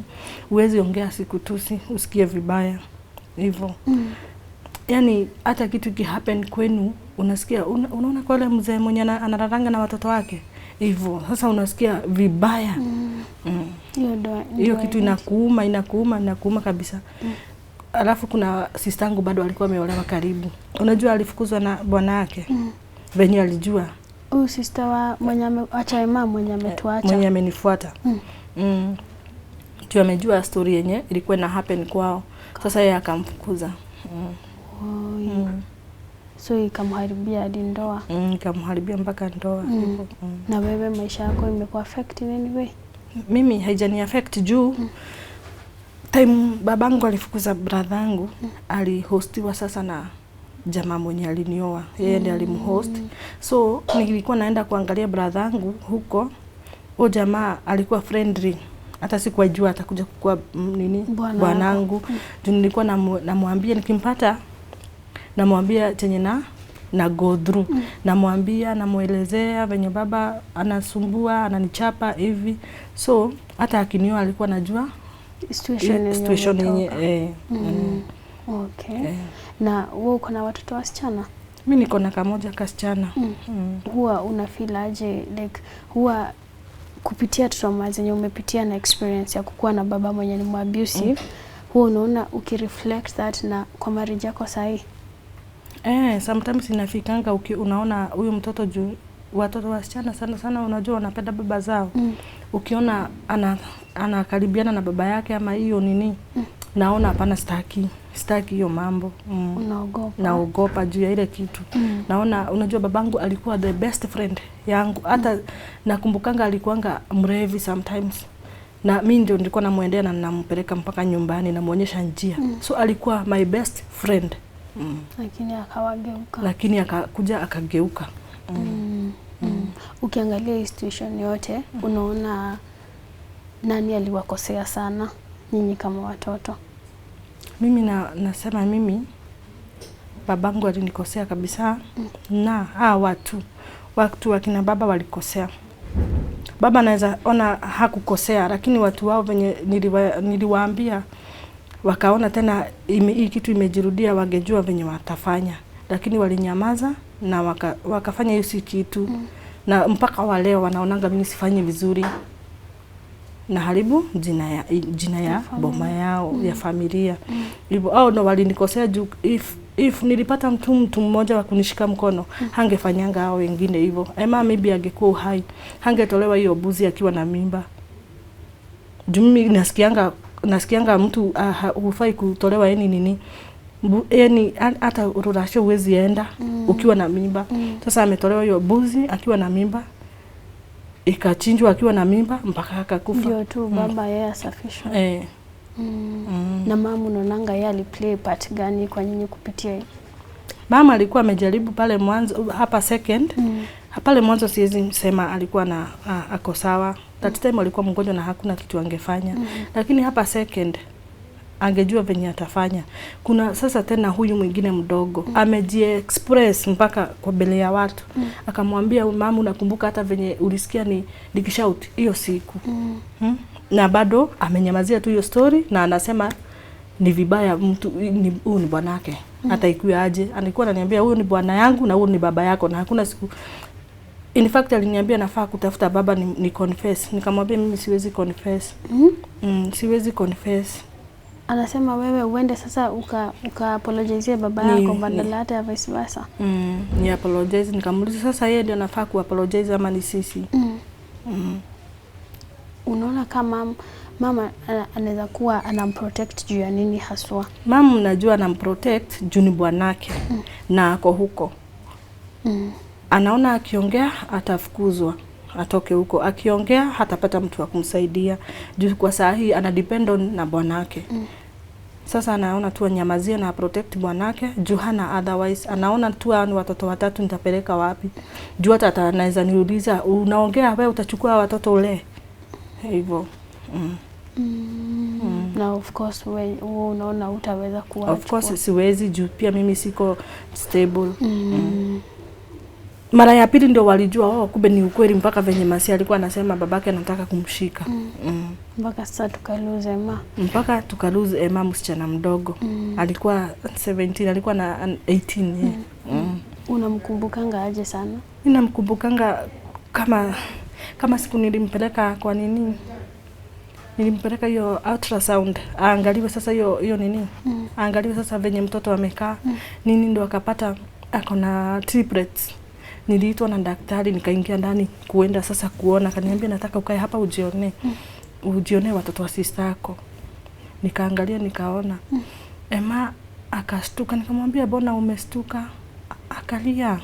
uwezi ongea siku tusi, usikie vibaya hivyo. Yani hata kitu ki happen kwenu unasikia unaona kwa yule mzee mwenye anararanga na watoto wake hivyo, sasa unasikia vibaya. Hiyo kitu inakuuma kabisa. Alafu kuna sistangu bado alikuwa ameolewa karibu. Unajua alifukuzwa na bwana yake. Venye alijua. Huyu sister wa mwenye ameacha mama mwenye ametuacha. Mwenye amenifuata. Tu amejua story yenye ilikuwa na happen kwao. Sasa yeye akamfukuza. So ikamharibia hadi ndoa. Ikamharibia mpaka ndoa. Na wewe maisha yako imekuwa affect in any way? Mimi haijani affect juu time babangu alifukuza bradhangu, alihostiwa sasa na jamaa mwenye alinioa. Yeye ndiye alimhost. So nilikuwa naenda kuangalia bradhangu huko. O jamaa alikuwa friendly hata sikuwajua atakuja kukua nini bwanangu. Juu nilikuwa namwambia nikimpata, namwambia chenye na go through. Namwambia, namuelezea venye baba anasumbua, ananichapa hivi. So hata akinioa alikuwa anajua situation yenye Okay. Na wewe uko na watoto wasichana? Mimi niko na kamoja kasichana. Huwa una feel aje, like huwa kupitia trauma zenye umepitia na experience ya kukuwa na baba mwenye ni abusive, huwa unaona ukireflect that na kwa marriage yako sahi? Sometimes inafikanga unaona huyu mtoto juu watoto wasichana sana unajua wanapenda baba zao. Ukiona anakaribiana na baba yake ama hiyo nini, naona hapana, sitaki hiyo mambo. Naogopa juu ya ile kitu. Naona unajua babangu alikuwa the best friend yangu. Hata nakumbukanga alikuanga mrevi sometimes. Na mimi ndio nilikuwa namuendea na nampeleka mpaka nyumbani, namuonyesha njia. So alikuwa my best friend. Lakini akakuja akageuka. Ukiangalia hii situation yote, unaona nani aliwakosea sana nyinyi kama watoto? Mimi nasema mimi babangu alinikosea kabisa. Na watu wakina baba walikosea. Baba naweza ona hakukosea, lakini watu wao venye niliwaambia wakaona tena hii kitu imejirudia, wangejua venye watafanya. Lakini walinyamaza na wakafanya hiyo si kitu. Na mpaka waleo wanaonanga mimi sifanyi vizuri. Na haribu jina ya boma yao, ya familia. Hivyo ndo walinikosea juu if nilipata mtu mmoja wa kunishika mkono, hangefanyanga hao wengine hivyo. Maybe angekuwa uhai, hangetolewa hiyo buzi akiwa na mimba. Juu mimi nasikianga mtu hufai kutolewa nini. Hata rurasho huwezi enda ukiwa na mimba. Sasa ametolewa hiyo buzi akiwa na mimba. Ikachinjwa akiwa na mimba mpaka akakufa. Ndio tu baba yeye asafishwe. Na mama unaonanga yeye aliplay part gani kwa nyinyi kupitia hii? Mama alikuwa amejaribu pale mwanzo, hapa second. Pale mwanzo siwezi sema alikuwa na ako sawa. That time alikuwa mgonjwa na hakuna kitu angefanya. Lakini hapa second angejua venye atafanya. Kuna sasa tena huyu mwingine mdogo ameji-express mpaka kwa mbele ya watu. Akamwambia mama, unakumbuka hata venye ulisikia nikishout hiyo siku. Na bado amenyamazia tu hiyo story na anasema ni vibaya mtu huyu ni bwanake. Hata ikiwa aje, alikuwa ananiambia huyu ni bwana yangu na huyu ni baba yako, na hakuna siku. In fact aliniambia nafaa kutafuta baba ni confess. Nikamwambia mimi siwezi confess. Siwezi confess. Anasema wewe uende sasa uka apologize baba yako badala hata ya vice versa. Ni apologize. Nikamuuliza sasa yeye ndio anafaa ku apologize ama ni sisi? Unaona kama mama anaweza kuwa anamprotect juu ya nini haswa? Mama najua anamprotect juu ni bwanake na ako huko. Anaona akiongea atafukuzwa, atoke huko. Akiongea hatapata mtu wa kumsaidia. Juu kwa saa hii ana depend on na bwanake. Sasa anaona tu anyamazie na protect bwanake, juu hana otherwise. Anaona tu ni watoto watatu nitapeleka wapi? Juu hata anaweza niuliza, unaongea wewe utachukua watoto ule? Hivyo. Na of course wewe unaona utaweza kuwa. Of course siwezi juu pia mimi siko stable. Mara ya pili ndio walijua kumbe ni ukweli, mpaka venye Masi alikuwa anasema babake anataka kumshika. Mpaka sasa tukaluze Emma. Mpaka tukaluze Emma, msichana mdogo. Alikuwa 17, alikuwa na 18. Unamkumbukanga aje sana? Ninamkumbukanga kama siku nilimpeleka kwa nini? Nilimpeleka hiyo ultrasound. Angaliwe sasa hiyo nini? Angaliwe sasa venye mtoto amekaa. Nini ndo akapata akona triplets. Niliitwa na daktari, nikaingia ndani kuenda sasa kuona. Kaniambia nataka ukae hapa ujione watoto wa sister yako. Nikaangalia nikaona. Emma akastuka, nikamwambia mbona umestuka? Akalia.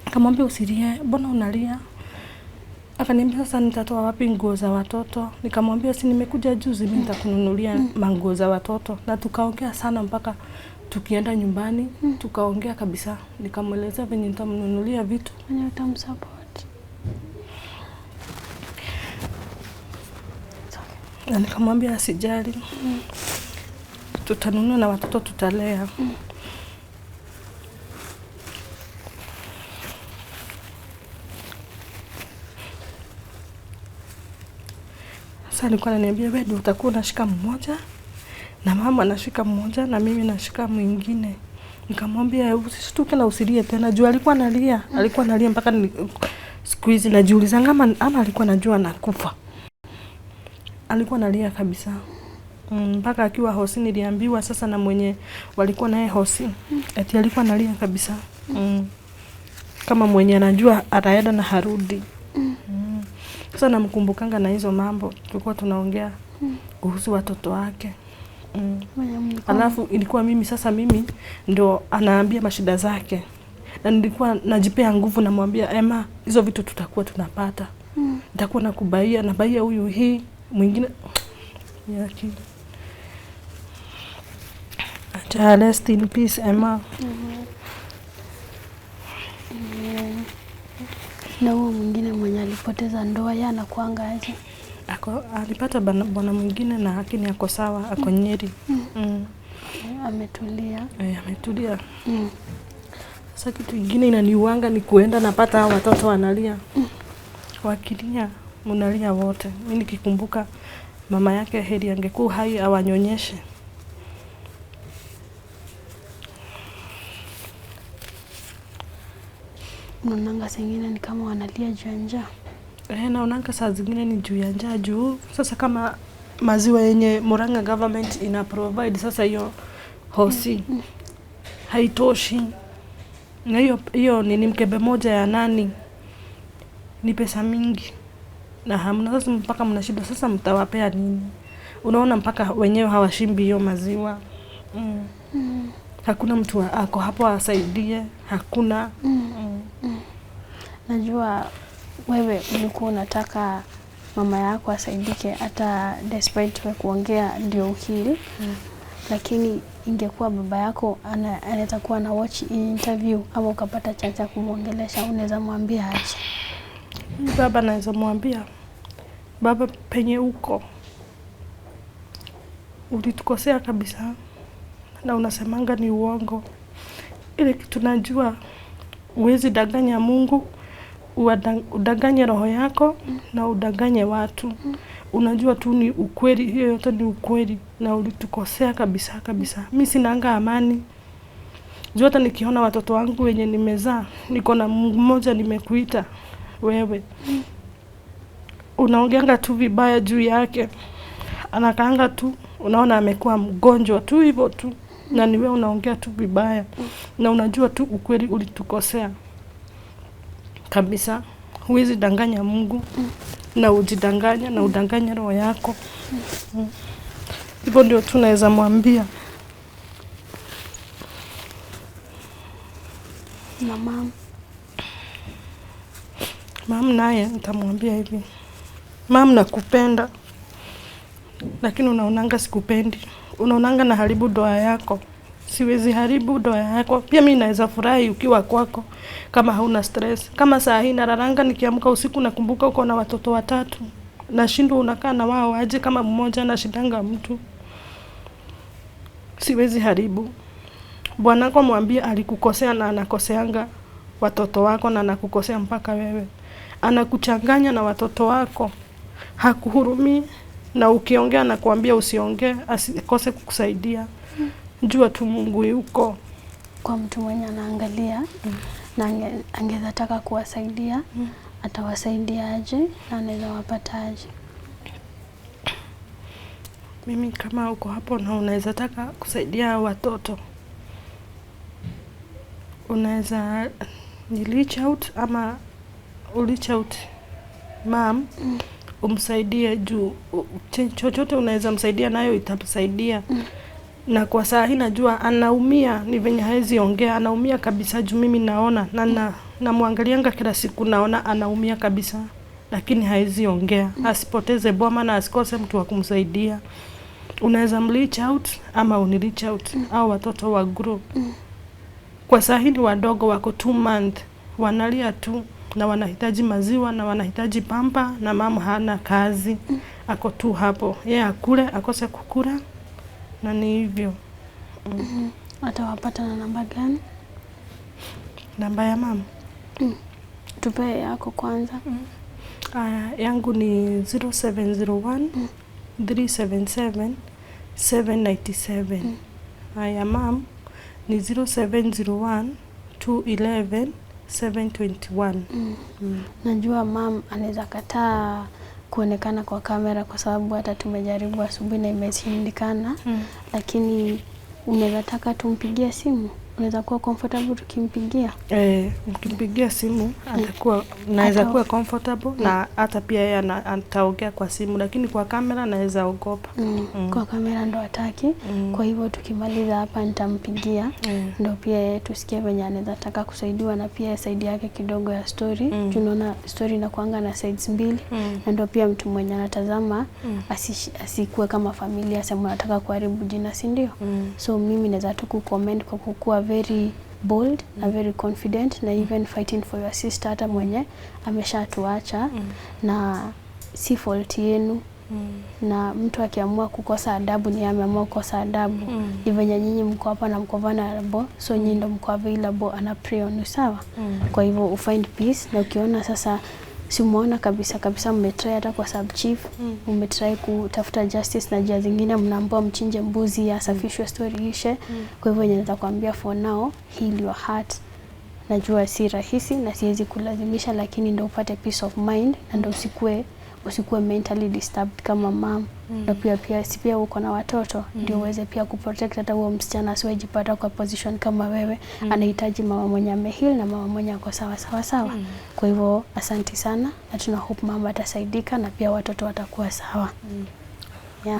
Nikamwambia usilie, mbona unalia? Akaniambia sasa nitatoa wapi nguo za watoto? Nikamwambia si nimekuja juzi, mimi nitakununulia manguo za watoto. Na tukaongea sana mpaka tukienda nyumbani, tukaongea kabisa. Nikamweleza venye nitamnunulia vitu. Venye utamsupport. Na nikamwambia asijali. Tutanunua na watoto tutalea. Sasa alikuwa ananiambia wewe ndio utakuwa unashika mmoja na mama anashika mmoja na mimi nashika mwingine. Nikamwambia usishtuke na usilie tena. Juu alikuwa analia mpaka siku hizi najiuliza ama alikuwa anajua nakufa. Alikuwa analia kabisa. Mpaka akiwa hosi niliambiwa sasa na mwenye walikuwa naye hosi eti alikuwa analia kabisa. Kama mwenye anajua ataenda na harudi. Sasa namkumbukanga na hizo mambo tulikuwa tunaongea kuhusu watoto wake. Alafu ilikuwa mimi ndio anaambia mashida zake. Na nilikuwa najipea nguvu na mwambia Emma hizo vitu tutakuwa tunapata. Nitakuwa nabaia huyu hii mwingine yake. Rest in peace Emma. Na huyo mwingine mwenye alipoteza ndoa yeye anakuanga aje? Alipata bwana mwingine na lakini ako sawa, ako Nyeri. Ametulia. Ametulia. Sasa kitu kingine inaniuanga ni kuenda napata hao watoto wanalia. Wakilia, mnalia wote. Mimi nikikumbuka mama yake heri angekuwa hai awanyonyeshe. Unaonanga zingine ni kama wanalia juu ya njaa. Naonanga saa zingine ni juu ya njaa juu. Sasa kama maziwa yenye Murang'a government ina provide sasa hiyo hosi haitoshi. Na hiyo ni mkebe moja ya nani? Ni pesa mingi. Na hamna sasa mpaka mnashida sasa mtawapea nini? Unaona mpaka wenyewe hawashimbi hiyo maziwa. Hakuna mtu ako hapo asaidie, hakuna. Najua wewe ulikuwa unataka mama yako asaidike hata despite wewe kuongea ndio ukili. Lakini ingekuwa baba yako anaweza kuwa na watch interview ama ukapata chance ya kumuongelesha, unaweza mwambia aje? Baba naweza mwambia, baba penye uko ulitukosea kabisa na unasemanga ni uongo. Ile kitu najua uwezi danganya Mungu, udanganye roho yako na udanganye watu. Unajua tu ni ukweli, hiyo yote ni ukweli na ulitukosea kabisa kabisa. Mimi sinanga amani. Juu hata nikiona watoto wangu wenye nimezaa, niko na mmoja nimekuita wewe. Unaongeanga tu vibaya juu yake. Anakaanga tu, unaona amekuwa mgonjwa tu hivyo tu. Na ni wewe unaongea tu vibaya. Na unajua tu ukweli ulitukosea. Kabisa. Huwezi danganya Mungu. Na ujidanganya na udanganya roho yako. Hivyo ndio tunaweza mwambia. Na Mam naye nitamwambia hivi. Mam nakupenda. Lakini unaonanga sikupendi. Unaonanga na haribu ndoa yako. Siwezi haribu ndoa yako. Pia mimi naweza furahi ukiwa kwako kama hauna stress. Kama saa hii nararanga nikiamka usiku nakumbuka uko na watoto 3. Nashindwa unakaa na wao aje kama mmoja anashindanga mtu. Siwezi haribu. Bwanako mwambie alikukosea na anakoseanga watoto wako na anakukosea mpaka wewe. Anakuchanganya na watoto wako. Hakuhurumii na ukiongea na kuambia usiongee asikose kukusaidia. Jua tu Mungu yuko. Kwa mtu mwenye anaangalia na angeza taka kuwasaidia, atawasaidia aje na anaweza wapata aje? Mimi kama uko hapo na unaweza taka kusaidia watoto, unaweza ni reach out ama reach out mam, umsaidie juu chochote unaweza msaidia nayo itamsaidia. Na kwa saa hii najua anaumia, ni venye haezi ongea, anaumia kabisa juu mimi naona na muangalianga kila siku naona anaumia kabisa, lakini haezi ongea. Asipoteze boma na asikose mtu wa kumsaidia. Unaweza reach out ama reach out au watoto wa grow. Kwa saa hii wadogo wako 2 months, wanalia tu na wanahitaji maziwa na wanahitaji pampa na mama hana kazi. ako tu hapo. Yeye akule, akose kukula na ni hivyo. Atawapata na namba gani? Namba ya mama? Tupe yako kwanza. Yangu ni 0701 377 797. Ya mama ni 0701 211 721. Najua mama anaweza kataa kuonekana kwa kamera kwa sababu hata tumejaribu asubuhi na imeshindikana. Lakini unaweza taka tumpigie simu? Unaweza kuwa comfortable tukimpigia? Mkimpigia simu atakuwa naweza kuwa comfortable na hata pia yeye ataongea kwa simu, lakini kwa kamera naweza ogopa. Kwa kamera ndo hataki. Kwa hivyo tukimaliza hapa nitampigia ndo pia tusikie venye anaweza taka kusaidiwa na pia side yake kidogo ya story. Tunaona story inakuanga na sides mbili na ndo pia mtu mwenye anatazama asikuwe kama familia sema nataka kuharibu jina, si ndio? So mimi naweza tu kucomment kwa kukua very bold na very confident na even fighting for your sister hata mwenye ameshatuacha na si fault yenu. Na mtu akiamua kukosa adabu ni ameamua kukosa adabu. Ni venye nyinyi mko hapa na mko vulnerable, so nyinyi ndo mko available ana pray on you, sawa? Kwa hivyo find peace. Na ukiona sasa si umeona kabisa mmetry hata kwa sub chief, mmetry kutafuta justice na njia zingine mnaambiwa mchinje mbuzi asafishwe story ishe. Kwa hivyo naweza kuambia for now heal your heart. Najua si rahisi na siwezi kulazimisha, lakini ndio upate peace of mind na ndio usikue mentally disturbed kama mom. Na pia uko na watoto ndio uweze pia kuprotect hata huo msichana asiwejipata kwa position kama wewe. Anahitaji mama mwenye ameheal na mama mwenye ako sawa. Kwa hivyo asante sana na tuna hope mama atasaidika na pia watoto watakuwa sawa.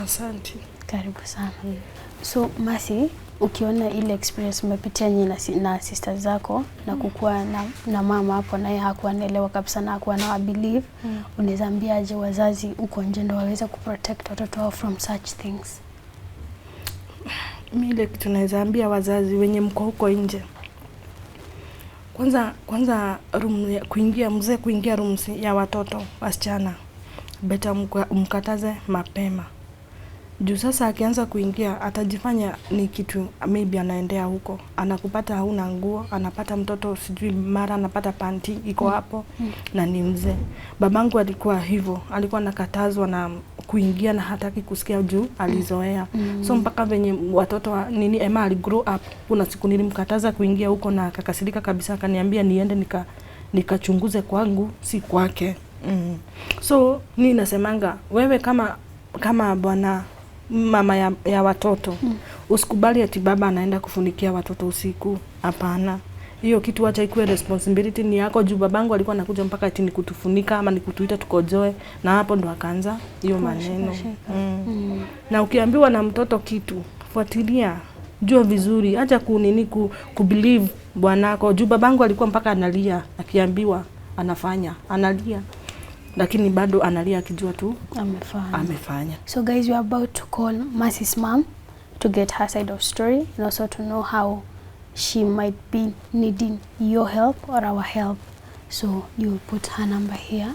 Asante. Karibu sana. So Mercy, ukiona ile experience umepitia nyinyi na sisters zako na kukua na mama hapo naye hakuwa anaelewa kabisa na hakuwa na believe, unaweza ambiaje wazazi uko nje ndio waweze kuprotect watoto wao from such things? Mimi ile kitu naweza ambia wazazi wenye mko huko nje, kwanza room kuingia rooms ya watoto wasichana beta mkataze mapema. Juu sasa akianza kuingia atajifanya ni kitu maybe anaendea huko. Anakupata hauna nguo, anapata mtoto sijui mara anapata panty iko hapo na ni mzee. Babangu alikuwa hivyo, alikuwa nakatazwa na kuingia na hataki kusikia juu alizoea. So mpaka venye watoto Emma ali grow up, kuna siku nilimkataza kuingia huko na akakasirika kabisa, akaniambia niende nikachunguze kwangu si kwake. So ni nasemanga wewe kama bwana mama ya watoto usikubali ati baba anaenda kufunikia watoto usiku. Hapana. Hiyo kitu acha ikuwe responsibility ni yako, juu babangu alikuwa anakuja mpaka ati nikutufunika ama nikutuita tukojoe, na hapo ndo akaanza hiyo maneno. Na ukiambiwa na mtoto kitu, fuatilia, jua vizuri, acha kubelieve bwanako, juu babangu alikuwa mpaka analia akiambiwa analia. Lakini bado analia akijua tu amefanya. So guys, we are about to call Mercy's mom to get her side of story and also to know how she might be needing your help or our help. So you put her number here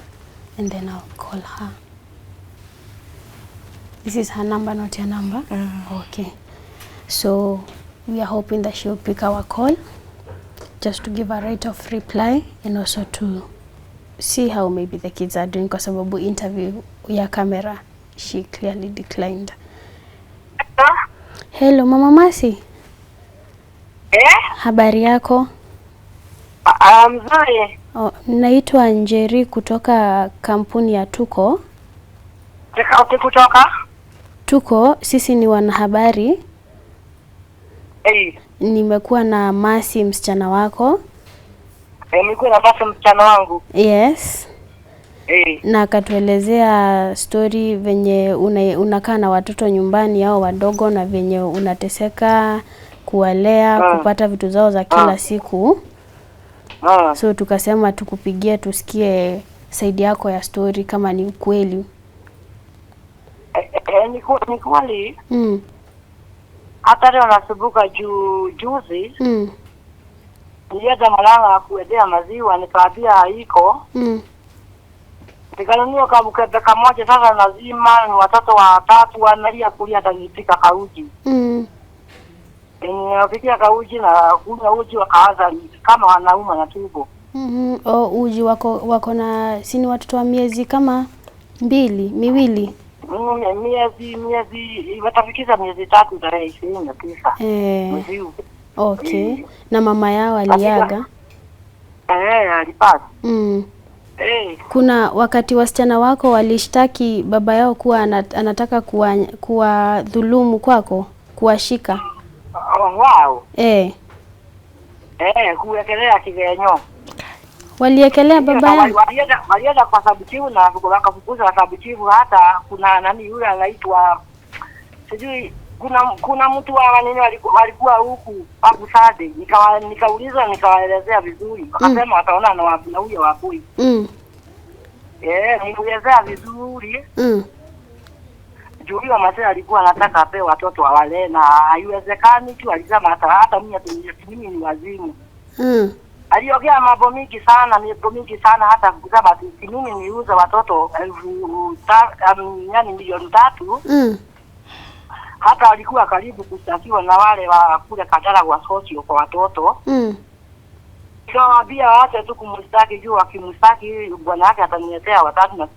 and then I'll call her. This is her number, not your number? Okay. So we are hoping that she'll pick our call just to give a right of reply and also to see how maybe the kids are doing, kwa sababu interview ya camera she clearly declined. Hello Mama Mercy. Habari yako? Mzuri. Naitwa Njeri kutoka kampuni ya Tuko. Kutoka? Tuko, sisi ni wanahabari. Nimekuwa na Mercy msichana wako. Nimekuwa na Mercy msichana wangu. Yes. Na akatuelezea story venye unakaa na watoto nyumbani hao wadogo na venye unateseka kuwalea, kupata vitu zao za kila siku. So tukasema tukupigie tusikie side yako ya story kama ni ukweli. Ni kweli. Hata leo nasubuka juzi. Nilienda Malanga kuendea maziwa, nikaambia haiko. Nikanunua kamkebe kamoja sasa lazima ni watoto watatu wanalia kulia atanipika kauji. Ninapikia kauji na kunywa uji wakaanza kama wanaume na tumbo. Uji wako na sini watoto wa miezi kama miwili. Miezi watafikiza miezi 3 tarehe 29. Okay. Na mama yao aliaga? Alipata. Kuna wakati wasichana wako walishtaki baba yao kuwa anataka kuwadhulumu kwako, kuwashika. Wow. Kuwekelea kigenyo. Waliekelea baba yao? Walienda kwa sababu na wakafukuza sababu hata kuna nani yule anaitwa sijui kuna mtu wa nini walikuwa huku hapo Sade nikauliza nikawaelezea vizuri wakasema wataona na huyo wapui. Nilielezea vizuri. Juu mama alikuwa anataka ape watoto wale na haiwezekani tu alisema hata mimi ni wazimu. Aliongea mambo mingi sana hata kusema mimi niuza watoto yani milioni 3. Hata alikuwa karibu kustakiwa na wale wa kule Kadara wa socio kwa watoto. Nikawaambia waache tu kumstaki juu akimstaki bwana yake ataniletea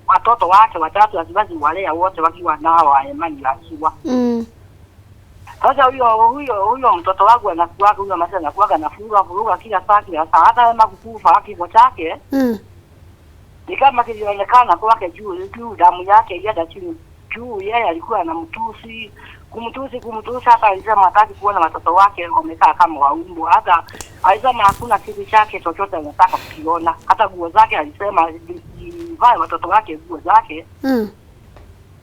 watoto wake watatu asibazi walea wote wakiwa nao wa imani ya kiwa. Sasa huyo mtoto wangu anakuwa huyo mama anakuwa anafunga kila saa hata kama kukufa kifo chake. Ni kama kilionekana kwake juu damu yake ilienda chini. Juu yeye alikuwa anamtusi kumtusi hata alisema hataki kuona watoto wake wamekaa kama waumbo. Hata alisema hakuna kitu chake chochote anataka kukiona. Hata nguo zake alisema vae watoto wake nguo zake.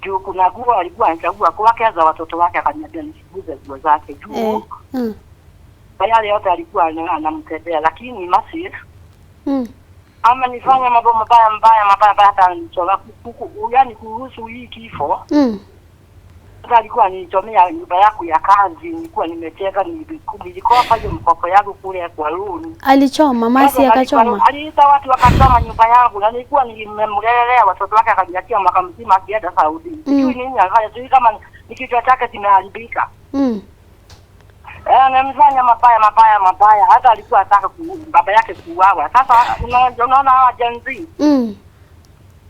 Juu kuna nguo alikuwa anachagua kwake za watoto wake akaniambia nisiguze nguo zake juu. Yale yote alikuwa anamtendea lakini masi ama nifanya mambo mabaya hata nichola yani kuhusu hii kifo. Hata alikuwa nichomea nyumba yako ya kazi nilikuwa nimeteka nilikopa hiyo mkopo yangu kule kwa loan. Alichoma masi akachoma. Aliita watu wakachoma nyumba yangu na nilikuwa nimemlelea watoto wake akaniachia mwaka mzima akienda Saudi. Sijui nini afanya sijui kama ni kichwa chake kimeharibika. Anamfanya mabaya hata alikuwa anataka baba yake kuuawa. Sasa unaona hawa janzi.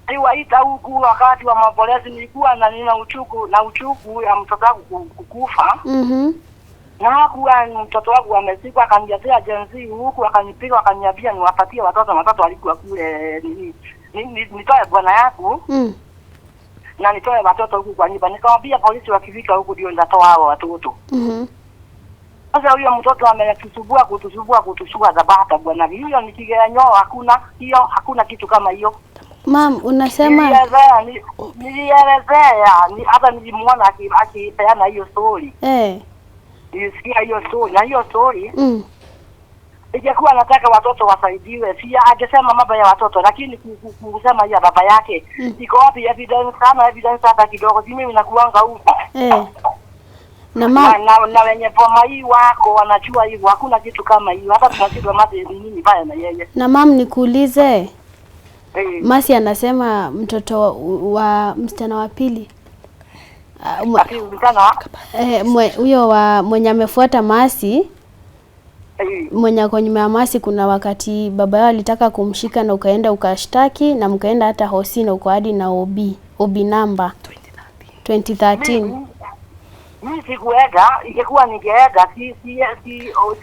Aliwaita huku wakati wa mapolisi nilikuwa na nina uchuku ya mtoto wangu kukufa. Na hakuwa mtoto wangu amezikwa akanijatia janzi huku akanipiga akaniambia niwapatie watoto walikuwa kule nitoe bwana yako. Na nitoe watoto huku kwa nyumba nikamwambia polisi wakifika huku ndio ndatoa hao watoto. Sasa huyo mtoto kutusubua zabata bwana. Hiyo ni kigenyo hakuna kitu kama hiyo. Mam, unasema nilielezea hata nilimuona akipeana hiyo story. Nilisikia hiyo story na hiyo story. Ingekuwa nataka watoto wasaidiwe. Si angesema mambo ya watoto lakini kusema ya baba yake. Iko wapi evidence hata kidogo. Si mimi nakuanga huko. Na wenye boma hii wako wanajua hivyo hakuna kitu kama hiyo hata tunashindwa mate nini baya na yeye. Na mam nikuulize Masi anasema mtoto wa msichana wa pili huyo wa mwenye amefuata Masi mwenye kwa nyuma ya Masi kuna wakati baba yao alitaka kumshika na ukaenda ukashtaki na mkaenda hata hosi na uko hadi na OB number 2013. Mimi sikuenda, ingekuwa ningeenda si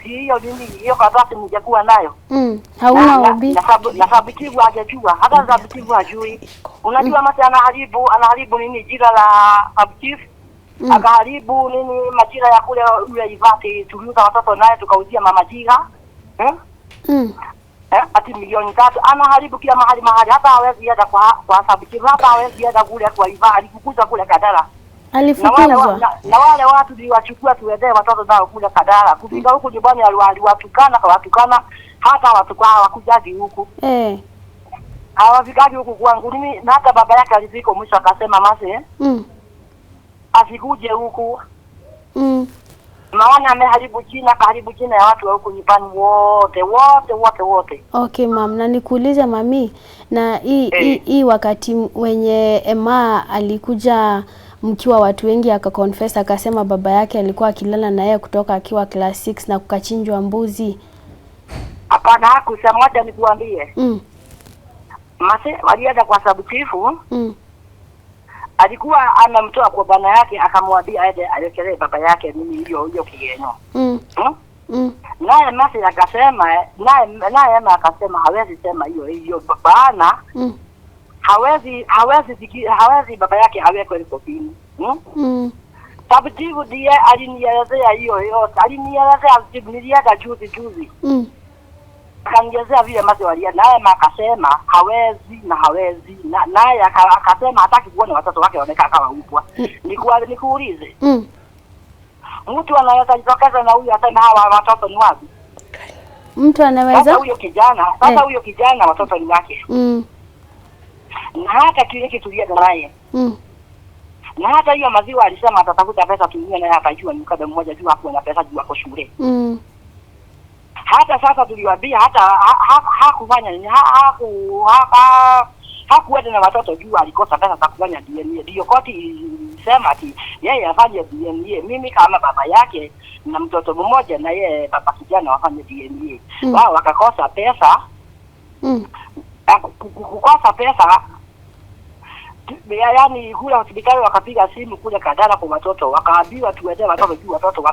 hiyo nini hiyo karatasi ningekuwa nayo. Hauna OB. Na sababu hajajua, hata sababu hajui. Unajua mtu anaharibu nini jira la sababu akaharibu nini majira ya kule yule Ivati tuliuza watoto naye tukauzia mama jira. Ati milioni 3 anaharibu kila mahali hata hawezi enda kwa sababu hata hawezi enda kule kwa Ivati alikukuza kule Kadara. Alifukuzwa. Na wale watu niliwachukua tuendee watoto nao kule Kadara. Kufika huku nyumbani aliwatukana hata watu kwa hawakujaji huku. Hawafikaji huku kwangu mimi na hata baba yake alifika mwisho akasema Mase. Asikuje huku. Maana ameharibu jina ya watu wa huko nyumbani wote. Okay ma'am, na nikuulize mami, na hii wakati wenye Emma alikuja mkiwa watu wengi akaconfess akasema baba yake alikuwa akilala na yeye kutoka akiwa class 6 na kukachinjwa mbuzi. Hapana, hakusema, moja nikuambie. Mase walienda kwa subchifu. Alikuwa anamtoa kwa bwana yake akamwambia aende alekelee baba yake mimi hiyo kienyo. Naye Mase akasema naye akasema hawezi sema hiyo bana. Hawezi baba yake awekwe ripotini. Subchifu ndiye alinielezea hiyo yote. Alinielezea niliaga juzi. Kanielezea vile Mase walia, naye akasema hawezi naye akasema hataki kuona watoto wake wamekaa kama upwa. Nikuulize. Mtu anaweza jitokeza na huyu asema hawa watoto ni wapi? Mtu anaweza? Sasa huyo kijana watoto ni wake. Na hata kile kitu tulia naye. Na hata hiyo maziwa alisema atatafuta pesa tunywe naye akajua ni mkada mmoja tu hapo na pesa juu ako shule. Hata sasa tuliwaambia hata hakufanya nini, hakuenda na watoto juu alikosa pesa za kufanya DNA. Ndio koti ilisema ati yeye afanye DNA. Mimi kama baba yake na mtoto mmoja na yeye baba kijana wafanye DNA. Wao wakakosa pesa. Kukosa pesa, yaani kule hospitali wakapiga simu kule Kadara kwa watoto, wakaambiwa tuende watoto juu watoto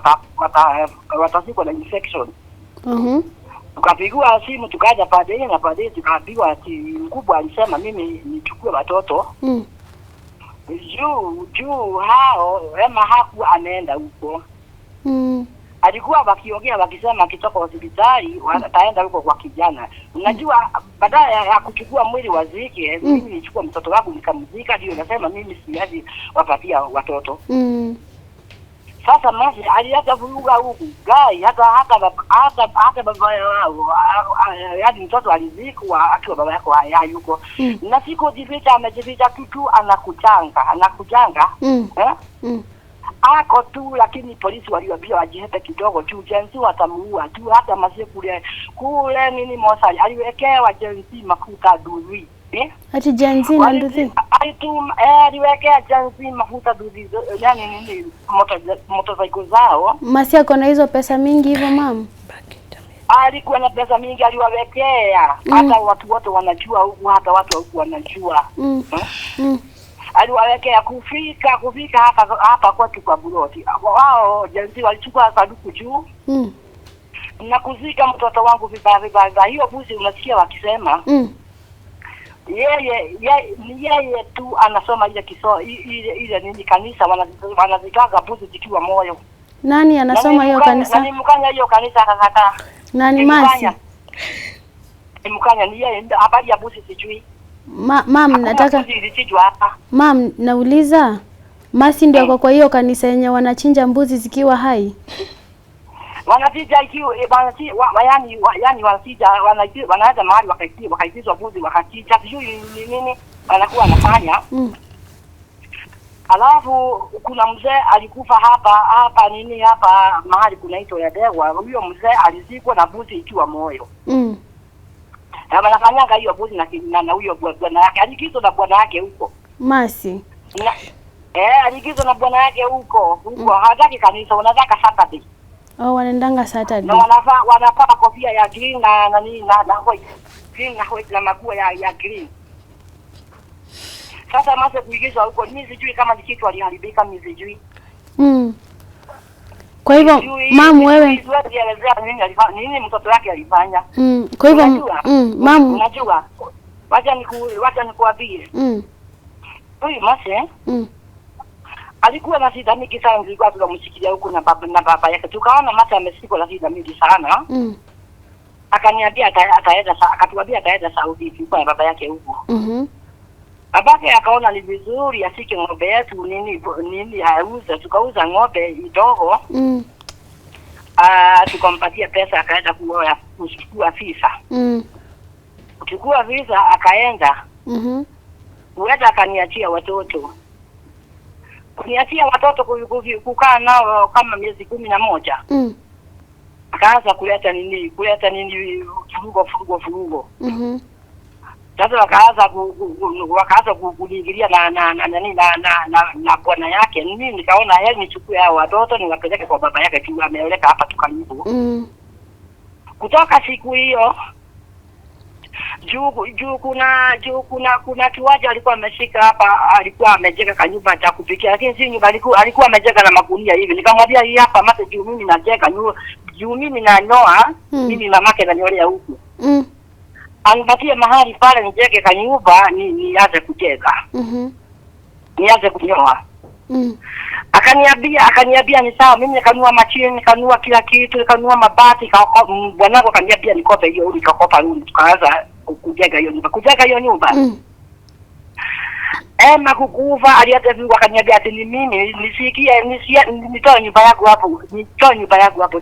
watazikwa na infection. Tukapigiwa simu tukaja pale na pale tukaambiwa ati mkubwa alisema mimi nichukue watoto. Juu hao Emma hakuwa anaenda huko. Alikuwa wakiongea wakisema kitoka hospitali wataenda huko kwa kijana. Unajua badala ya kuchukua mwili wazike, mimi nichukua mtoto wangu nikamzika, ndio nasema mimi siwezi wapatia watoto. Sasa Mase aliacha vuruga huku. Gai hata baba yao yaani mtoto alizikwa akiwa baba yako hayuko. Na siku amejificha tu anakujanga. Ako tu, lakini polisi waliwaambia wajihepe kidogo tu, jensi watamuua tu. Hata Mase kule nini Mosali aliwekewa jensi mafuta duzi. Ati jensi na duzi? Aliwekea jensi mafuta duzi, yani nini motorcycle zao. Mase ako na hizo pesa mingi hivyo mama? Alikuwa na pesa mingi aliwawekea. Hata watu wote wanajua huku, hata watu huku wanajua. Aliwawekea kufika hapa kwetu kwa Buroti. Wao jensi walichukua sanduku juu. Na kuzika mtoto wangu vibaya. Hiyo buzi unasikia wakisema. Yeye tu anasoma ile nini kanisa wanazikaga buzi zikiwa moyo. Nani anasoma hiyo kanisa? Nani mkanya hiyo kanisa akakataa. Nani Masi? Mkanya ni yeye, habari ya buzi sijui. Mama nataka Mama nauliza Masi ndio kwa hiyo kanisa yenye wanachinja mbuzi zikiwa hai? Wanachinja ikiwa yani wanaanza mahali wakaitizwa mbuzi wakachinja sijui nini wanakuwa wanafanya. Alafu kuna mzee alikufa hapa mahali kunaitwa ya Dewa. Huyo mzee alizikwa na mbuzi ikiwa moyo. Na wanafanyanga hiyo mbuzi na huyo bwana yake. Alikizwa na bwana yake huko. Masi. Alikizwa na bwana yake huko. Hataki kanisa, wanataka Saturday. Wanaendanga Saturday. Na wanapaka kofia ya green na nini na white. Green na white na maguo ya green. Sasa Mase kuigizwa huko, mimi sijui kama ni kitu aliharibika, mimi sijui. Kwa hivyo mama wewe nini mtoto wake alifanya? Kwa hivyo mama unajua wacha nikuambie. Huyu Mase alikuwa na shida mingi sana, nilikuwa tunamshikilia huko na baba yake. Tukaona Mase amesikwa na shida mingi sana. Akaniambia akatuambia ataenda Saudi kwa baba yake huko. Babake akaona ni vizuri asike ng'ombe yetu nini auze, tukauza ng'ombe ndogo. Tukampatia pesa akaenda kuchukua visa. Kuchukua visa akaenda. Huenda akaniachia watoto. kuniachia watoto kukaa nao kama miezi 11. Akaanza kuleta nini furugo. Sasa wakaanza kuingilia na bwana yake. Mimi nikaona heri nichukue hao watoto niwapeleke kwa baba yake tu ameoleka hapa tu karibu. Kutoka siku hiyo juu kuna kiwanja alikuwa ameshika hapa, alikuwa amejenga kanyumba cha kupikia, lakini si nyumba alikuwa amejenga na magunia hivi. Nikamwambia hii hapa mate juu mimi najenga juu mimi na noa mimi mamake ananiolea huku. Anipatie mahali pale nijenge kanyumba nianze kujenga. Nianze kunyoa. Akaniambia ni sawa. Mimi nikanunua machine, nikanunua kila kitu, nikanunua mabati, bwanangu akaniambia nikope hiyo, nikakopa rudi, tukaanza kujenga hiyo nyumba. Ema kukuva aliyeteviwa akaniambia ati ni mimi nitoe nyumba yangu hapo, mimi nitoe nyumba yangu hapo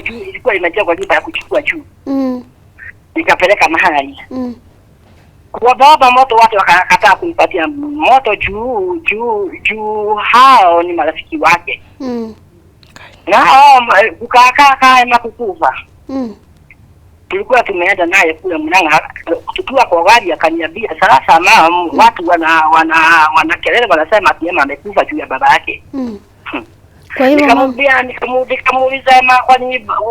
juu, ilikuwa imejengwa nyumba ya kuchukua juu. Nikapeleka mahali. Kwa baba moto watu wakakataa kunipatia moto juu hao ni marafiki wake. Na hao kukaa na kukufa. Tulikuwa tumeenda naye kule Mnanga, tukiwa kwa gari akaniambia sasa mama watu wana kelele wanasema ati Emma amekufa juu ya baba yake. Kwa hivyo nikamuuliza Emma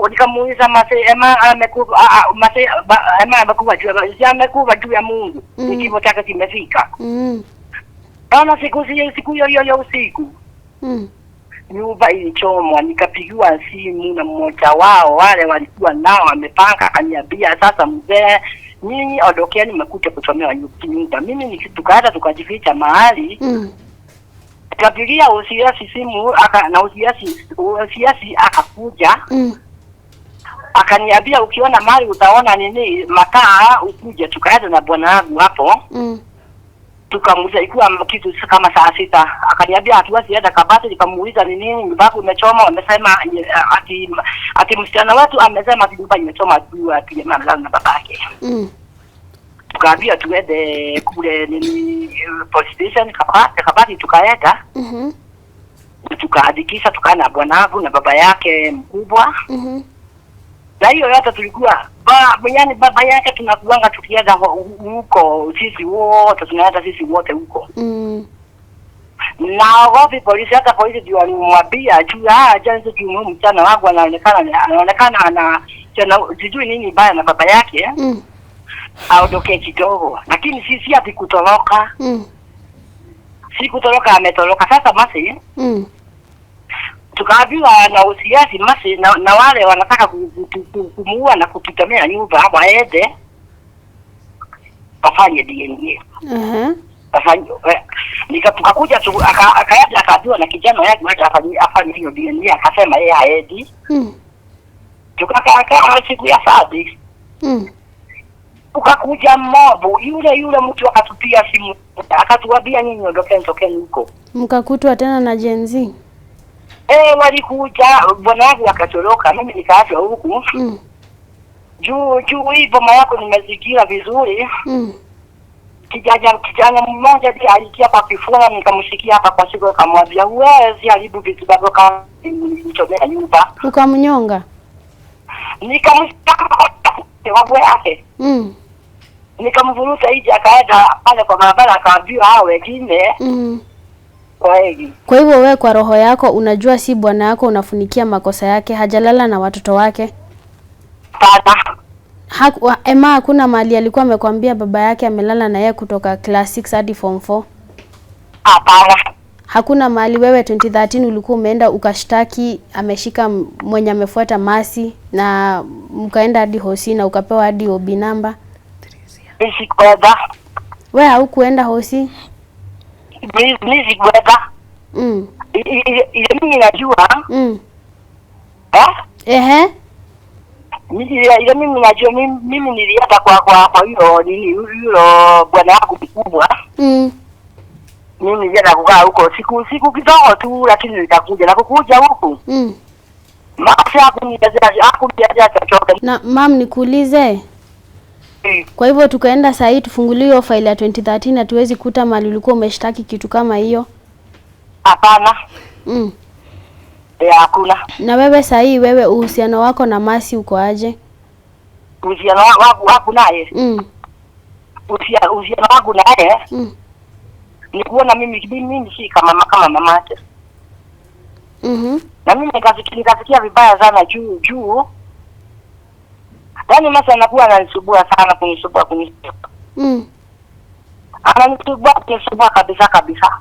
nikamuuliza Emma amekufa juu ya Mungu. Ndivyo taka kimefika. Ana siku hiyo usiku. Nyumba ilichomwa, nikapigiwa simu na mmoja wao wale walikuwa nao wamepanga, akaniambia sasa mzee nyinyi ondokeni mmekuja kuchomewa nyumba. Mimi tukajificha mahali. Nikapigia usiasi simu na usiasi akakuja. Akaniambia ukiona mali utaona nini makaa ukuje. Tukaenda na bwana wangu hapo. Tukamuuliza ilikuwa kitu kama saa 6. Akaniambia hatuwezi enda Kabati. Nikamuuliza ni nini nyumba yako imechoma? Amesema ati msichana wetu amesema ati nyumba imechoma juu ati mama na babake. Tukaambia tuende kule nini police station Kabati tukaenda. Tukaandikisha tukana bwana wangu na baba yake mkubwa. Na hiyo yote tulikuwa yani baba yake tunakuanga tukienda huko sisi wote tunaenda sisi wote huko. Na wapi polisi hata polisi ndio walimwambia juu janzo juu mchana wangu anaonekana ana sijui nini baya na baba yake. Aondoke kidogo, lakini sisi hadi kutoroka. Si kutoroka ametoroka sasa basi. Tukaambiwa na usiasi masi na wale wanataka kumuua na kututemea nyumba hapo aende afanye DNA. Tukakuja akaja akaambiwa na kijana yake afanye hiyo DNA, akasema yeye haendi. Tukakaa siku ya Saturday. Ukakuja mobo yule mtu akatupia simu akatuambia nyinyi ondokeni huko. Mkakutwa tena na Gen Z. Walikuja bwana wangu akatoroka, mimi nikaacha huku. Juu hivyo mama yako nimezikia vizuri. Kijana mmoja ndiye alikia kwa kifua, nikamshikia hapa kwa siku akamwambia huwezi haribu vitu bado kama nichomea nyumba. Ukamnyonga? Nikamshika wapo yake. Nikamvuruta hivi akaenda pale kwa barabara akaambiwa hao wengine. Kwa hivyo wewe kwa roho yako unajua si bwana yako unafunikia makosa yake, hajalala na watoto wake? Emma hakuna mali alikuwa amekwambia baba yake amelala na yeye kutoka class 6 hadi form 4? Hapana. Hakuna mali wewe 2013 ulikuwa umeenda ukashtaki ameshika mwenye amefuata masi na mkaenda hadi hosi na ukapewa hadi OB number? Sikuenda. Wewe haukuenda hosi? Mimi sikuenda. Ile mimi najua. Ile mimi najua mimi nilienda kwa hiyo bwana wangu mkubwa. Mimi nilienda kukaa huko siku kidogo tu, lakini nitakuja na kukuja huku. Mama hakunielezea chochote. Na mam nikuulize. Kwa hivyo tukaenda saa hii tufungulie hiyo file ya 2013 na tuwezi kuta mali ulikuwa umeshtaki kitu kama hiyo? Hapana. Hakuna. Na wewe sahi, wewe uhusiano wako na Masi uko aje? Uhusiano wangu naye? Uhusiano wangu naye? Ni kuona mimi si kama mama yake. Na mimi nikasikia vibaya sana juu. Yaani Masi anakuwa ananisumbua sana, kunisumbua. Ananisumbua kabisa.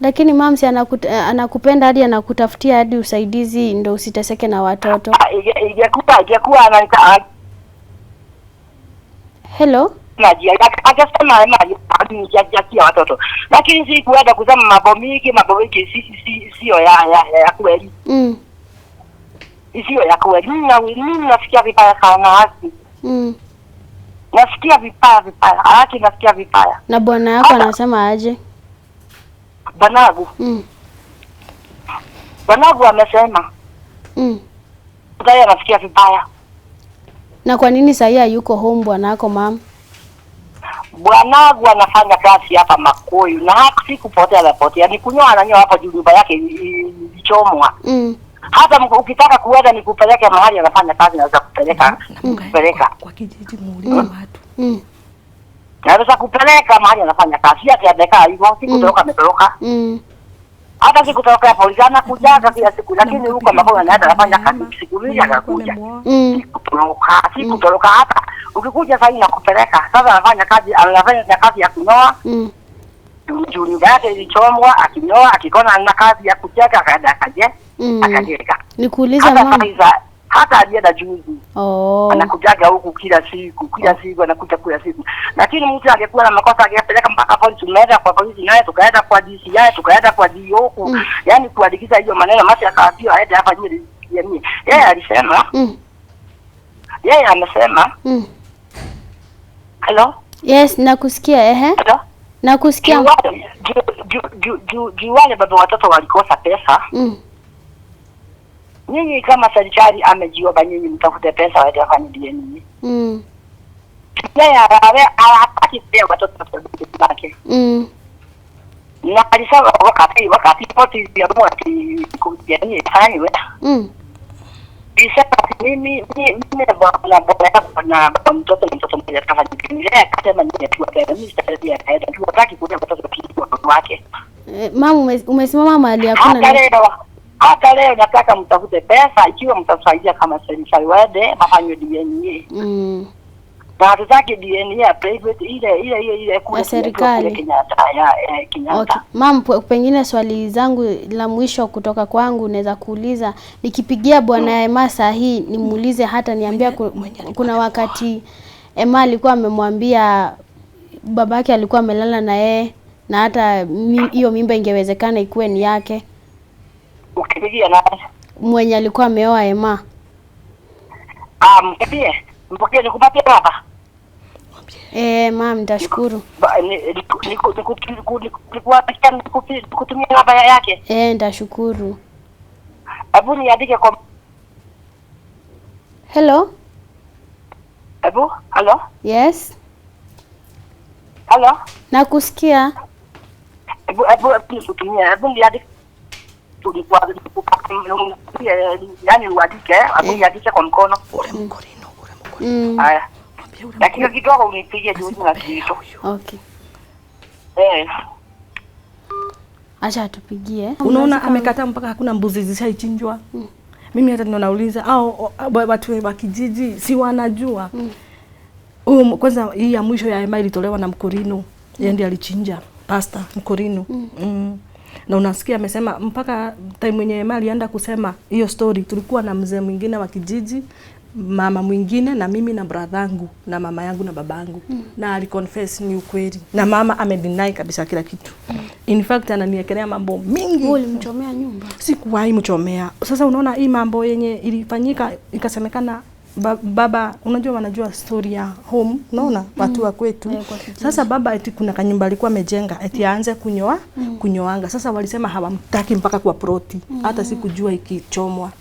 Lakini Mamsi anakupenda hadi anakutafutia hadi usaidizi ndio usiteseke na watoto. Ingekuwa ananita. Hello? Akasema nijakia watoto. Lakini si kuenda kusema mambo mingi sio ya kweli. Sio ya kweli. Mimi nasikia vibaya sana hasi. Nasikia vibaya. Nasikia vibaya. Na bwana yako anasema aje? Banagu. Banagu amesema. Ndio anasikia vibaya. Na kwa nini sasa yuko home bwana yako mama? Bwanagu anafanya kazi hapa Makuyu na sikupotea napotea. Ni kunyoa ananyoa hapa juu nyumba yake ilichomwa. Hata ukitaka kuenda nikupeleke mahali anafanya kazi naweza kupeleka. Kwa kijiji muulize watu. Naweza kupeleka mahali anafanya kazi. Yake amekaa hivyo, sikutoka ametoroka. Hata sikutoka polisi anakujaga kila siku, lakini huko Makuyu anaenda anafanya kazi siku mbili anakuja. Sikutoka hata ukikuja sasa nakupeleka. Sasa anafanya kazi ya kunyoa. Juu nyumba yake ilichomwa, akinyoa, akikona ana kazi ya kucheka akaenda akajeka. Nikuuliza mama. Hata alienda juzi. Anakujaga huku kila siku anakuja kila siku. Lakini mtu angekuwa na makosa angepeleka mpaka polisi, tumeenda kwa polisi naye tukaenda kwa DCI, tukaenda kwa DO. Yaani kuadikiza hiyo maneno Masi akaapia aende hapa nje. Yeye alisema. Yeye amesema. Hello? Yes, nakusikia Hello? Nakusikia. Wale baba watoto walikosa pesa. Nyinyi kama serikali amejiomba nyinyi mtafute pesa waende afanye nini? Yeye hawataki pia watoto wake. Na alisema wakati poti ya mwati kujani fanywe. Bisema mimi na mtoto mmoja kafanya nini? Akasema nini tu akaenda mimi sitarudia akaenda tu hataki kuja watoto wake. Mama umesimama mahali hakuna. Hata leo nataka mtafute pesa ikiwa mtasaidia kama serikali waende mafanywe DNA. Na hatutaki DNA ya private ile kwa serikali Kenyatta. Okay. Mama, pengine swali zangu la mwisho kutoka kwangu naweza kuuliza, nikipigia bwana Emma sahi nimuulize hata niambia kuna wakati Emma alikuwa amemwambia babake alikuwa amelala na yeye na hata hiyo mimba ingewezekana ikuwe ni yake. Ukipigia nani? Mwenye alikuwa ameoa Emma. Mpokee nikupatie baba. Mama nitashukuru. Nikutumia namba yake. Nitashukuru. Hebu niandike kwa. Hello? Hello? Yes. Hello? Nakusikia. Nikutumia. Hebu niandike. Yani uandike kwa mkono. Ule mkorino. Haya. Lakini kidogo unipigie juzi na kitu. Okay. Acha tupigie. Unaona amekataa mpaka hakuna mbuzi zishaichinjwa. Mimi hata ndio nauliza au watu wa kijiji si wanajua. Kwanza hii ya mwisho ya Emma ilitolewa na mkorino. Yeye ndiye alichinja pasta mkorino. Na unasikia amesema mpaka time yenye Emma alienda kusema hiyo story tulikuwa na mzee mwingine wa kijiji, mama mwingine na mimi na bradhangu na mama yangu na babangu. Na aliconfess ni ukweli. Na mama amedeny kabisa kila kitu. In fact ananiekelea mambo mingi. Ulimchomea nyumba? Sikuwahi mchomea. Sasa unaona hii mambo yenye ilifanyika ikasemekana baba, unajua wanajua story ya home, unaona watu wa kwetu. Sasa baba eti kuna kanyumba alikuwa amejenga eti aanze kunyoanga. Sasa walisema hawamtaki mpaka kwa proti. Hata sikujua ikichomwa.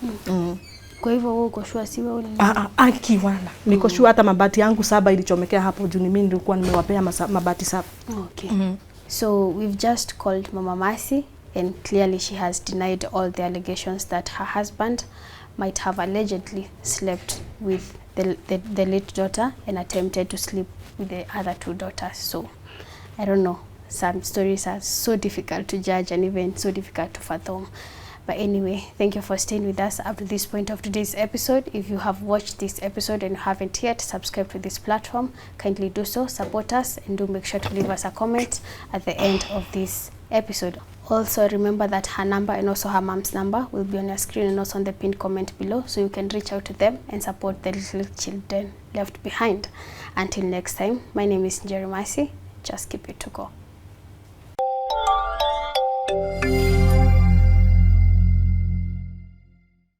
Kwa hivyo wewe uko sure si wewe? Akiwana. Niko sure hata mabati yangu 7 ilichomekea hapo juu mimi nilikuwa nimewapea mabati 7. Okay. So we've just called Mama Masi and clearly she has denied all the allegations that her husband might have allegedly slept with the late daughter and attempted to sleep with the other 2 daughters. So I don't know, some stories are so difficult to judge and even so difficult to fathom. But anyway, thank you for staying with us up to this point of today's episode. If you have watched this episode and haven't yet subscribed to this platform, kindly do so, support us, and do make sure to leave us a comment at the end of this episode. Also remember that her number and also her mom's number will be on your screen and also on the pinned comment below, so you can reach out to them and support the little children left behind. Until next time, my name is Njeri Mercy. Just keep it to go.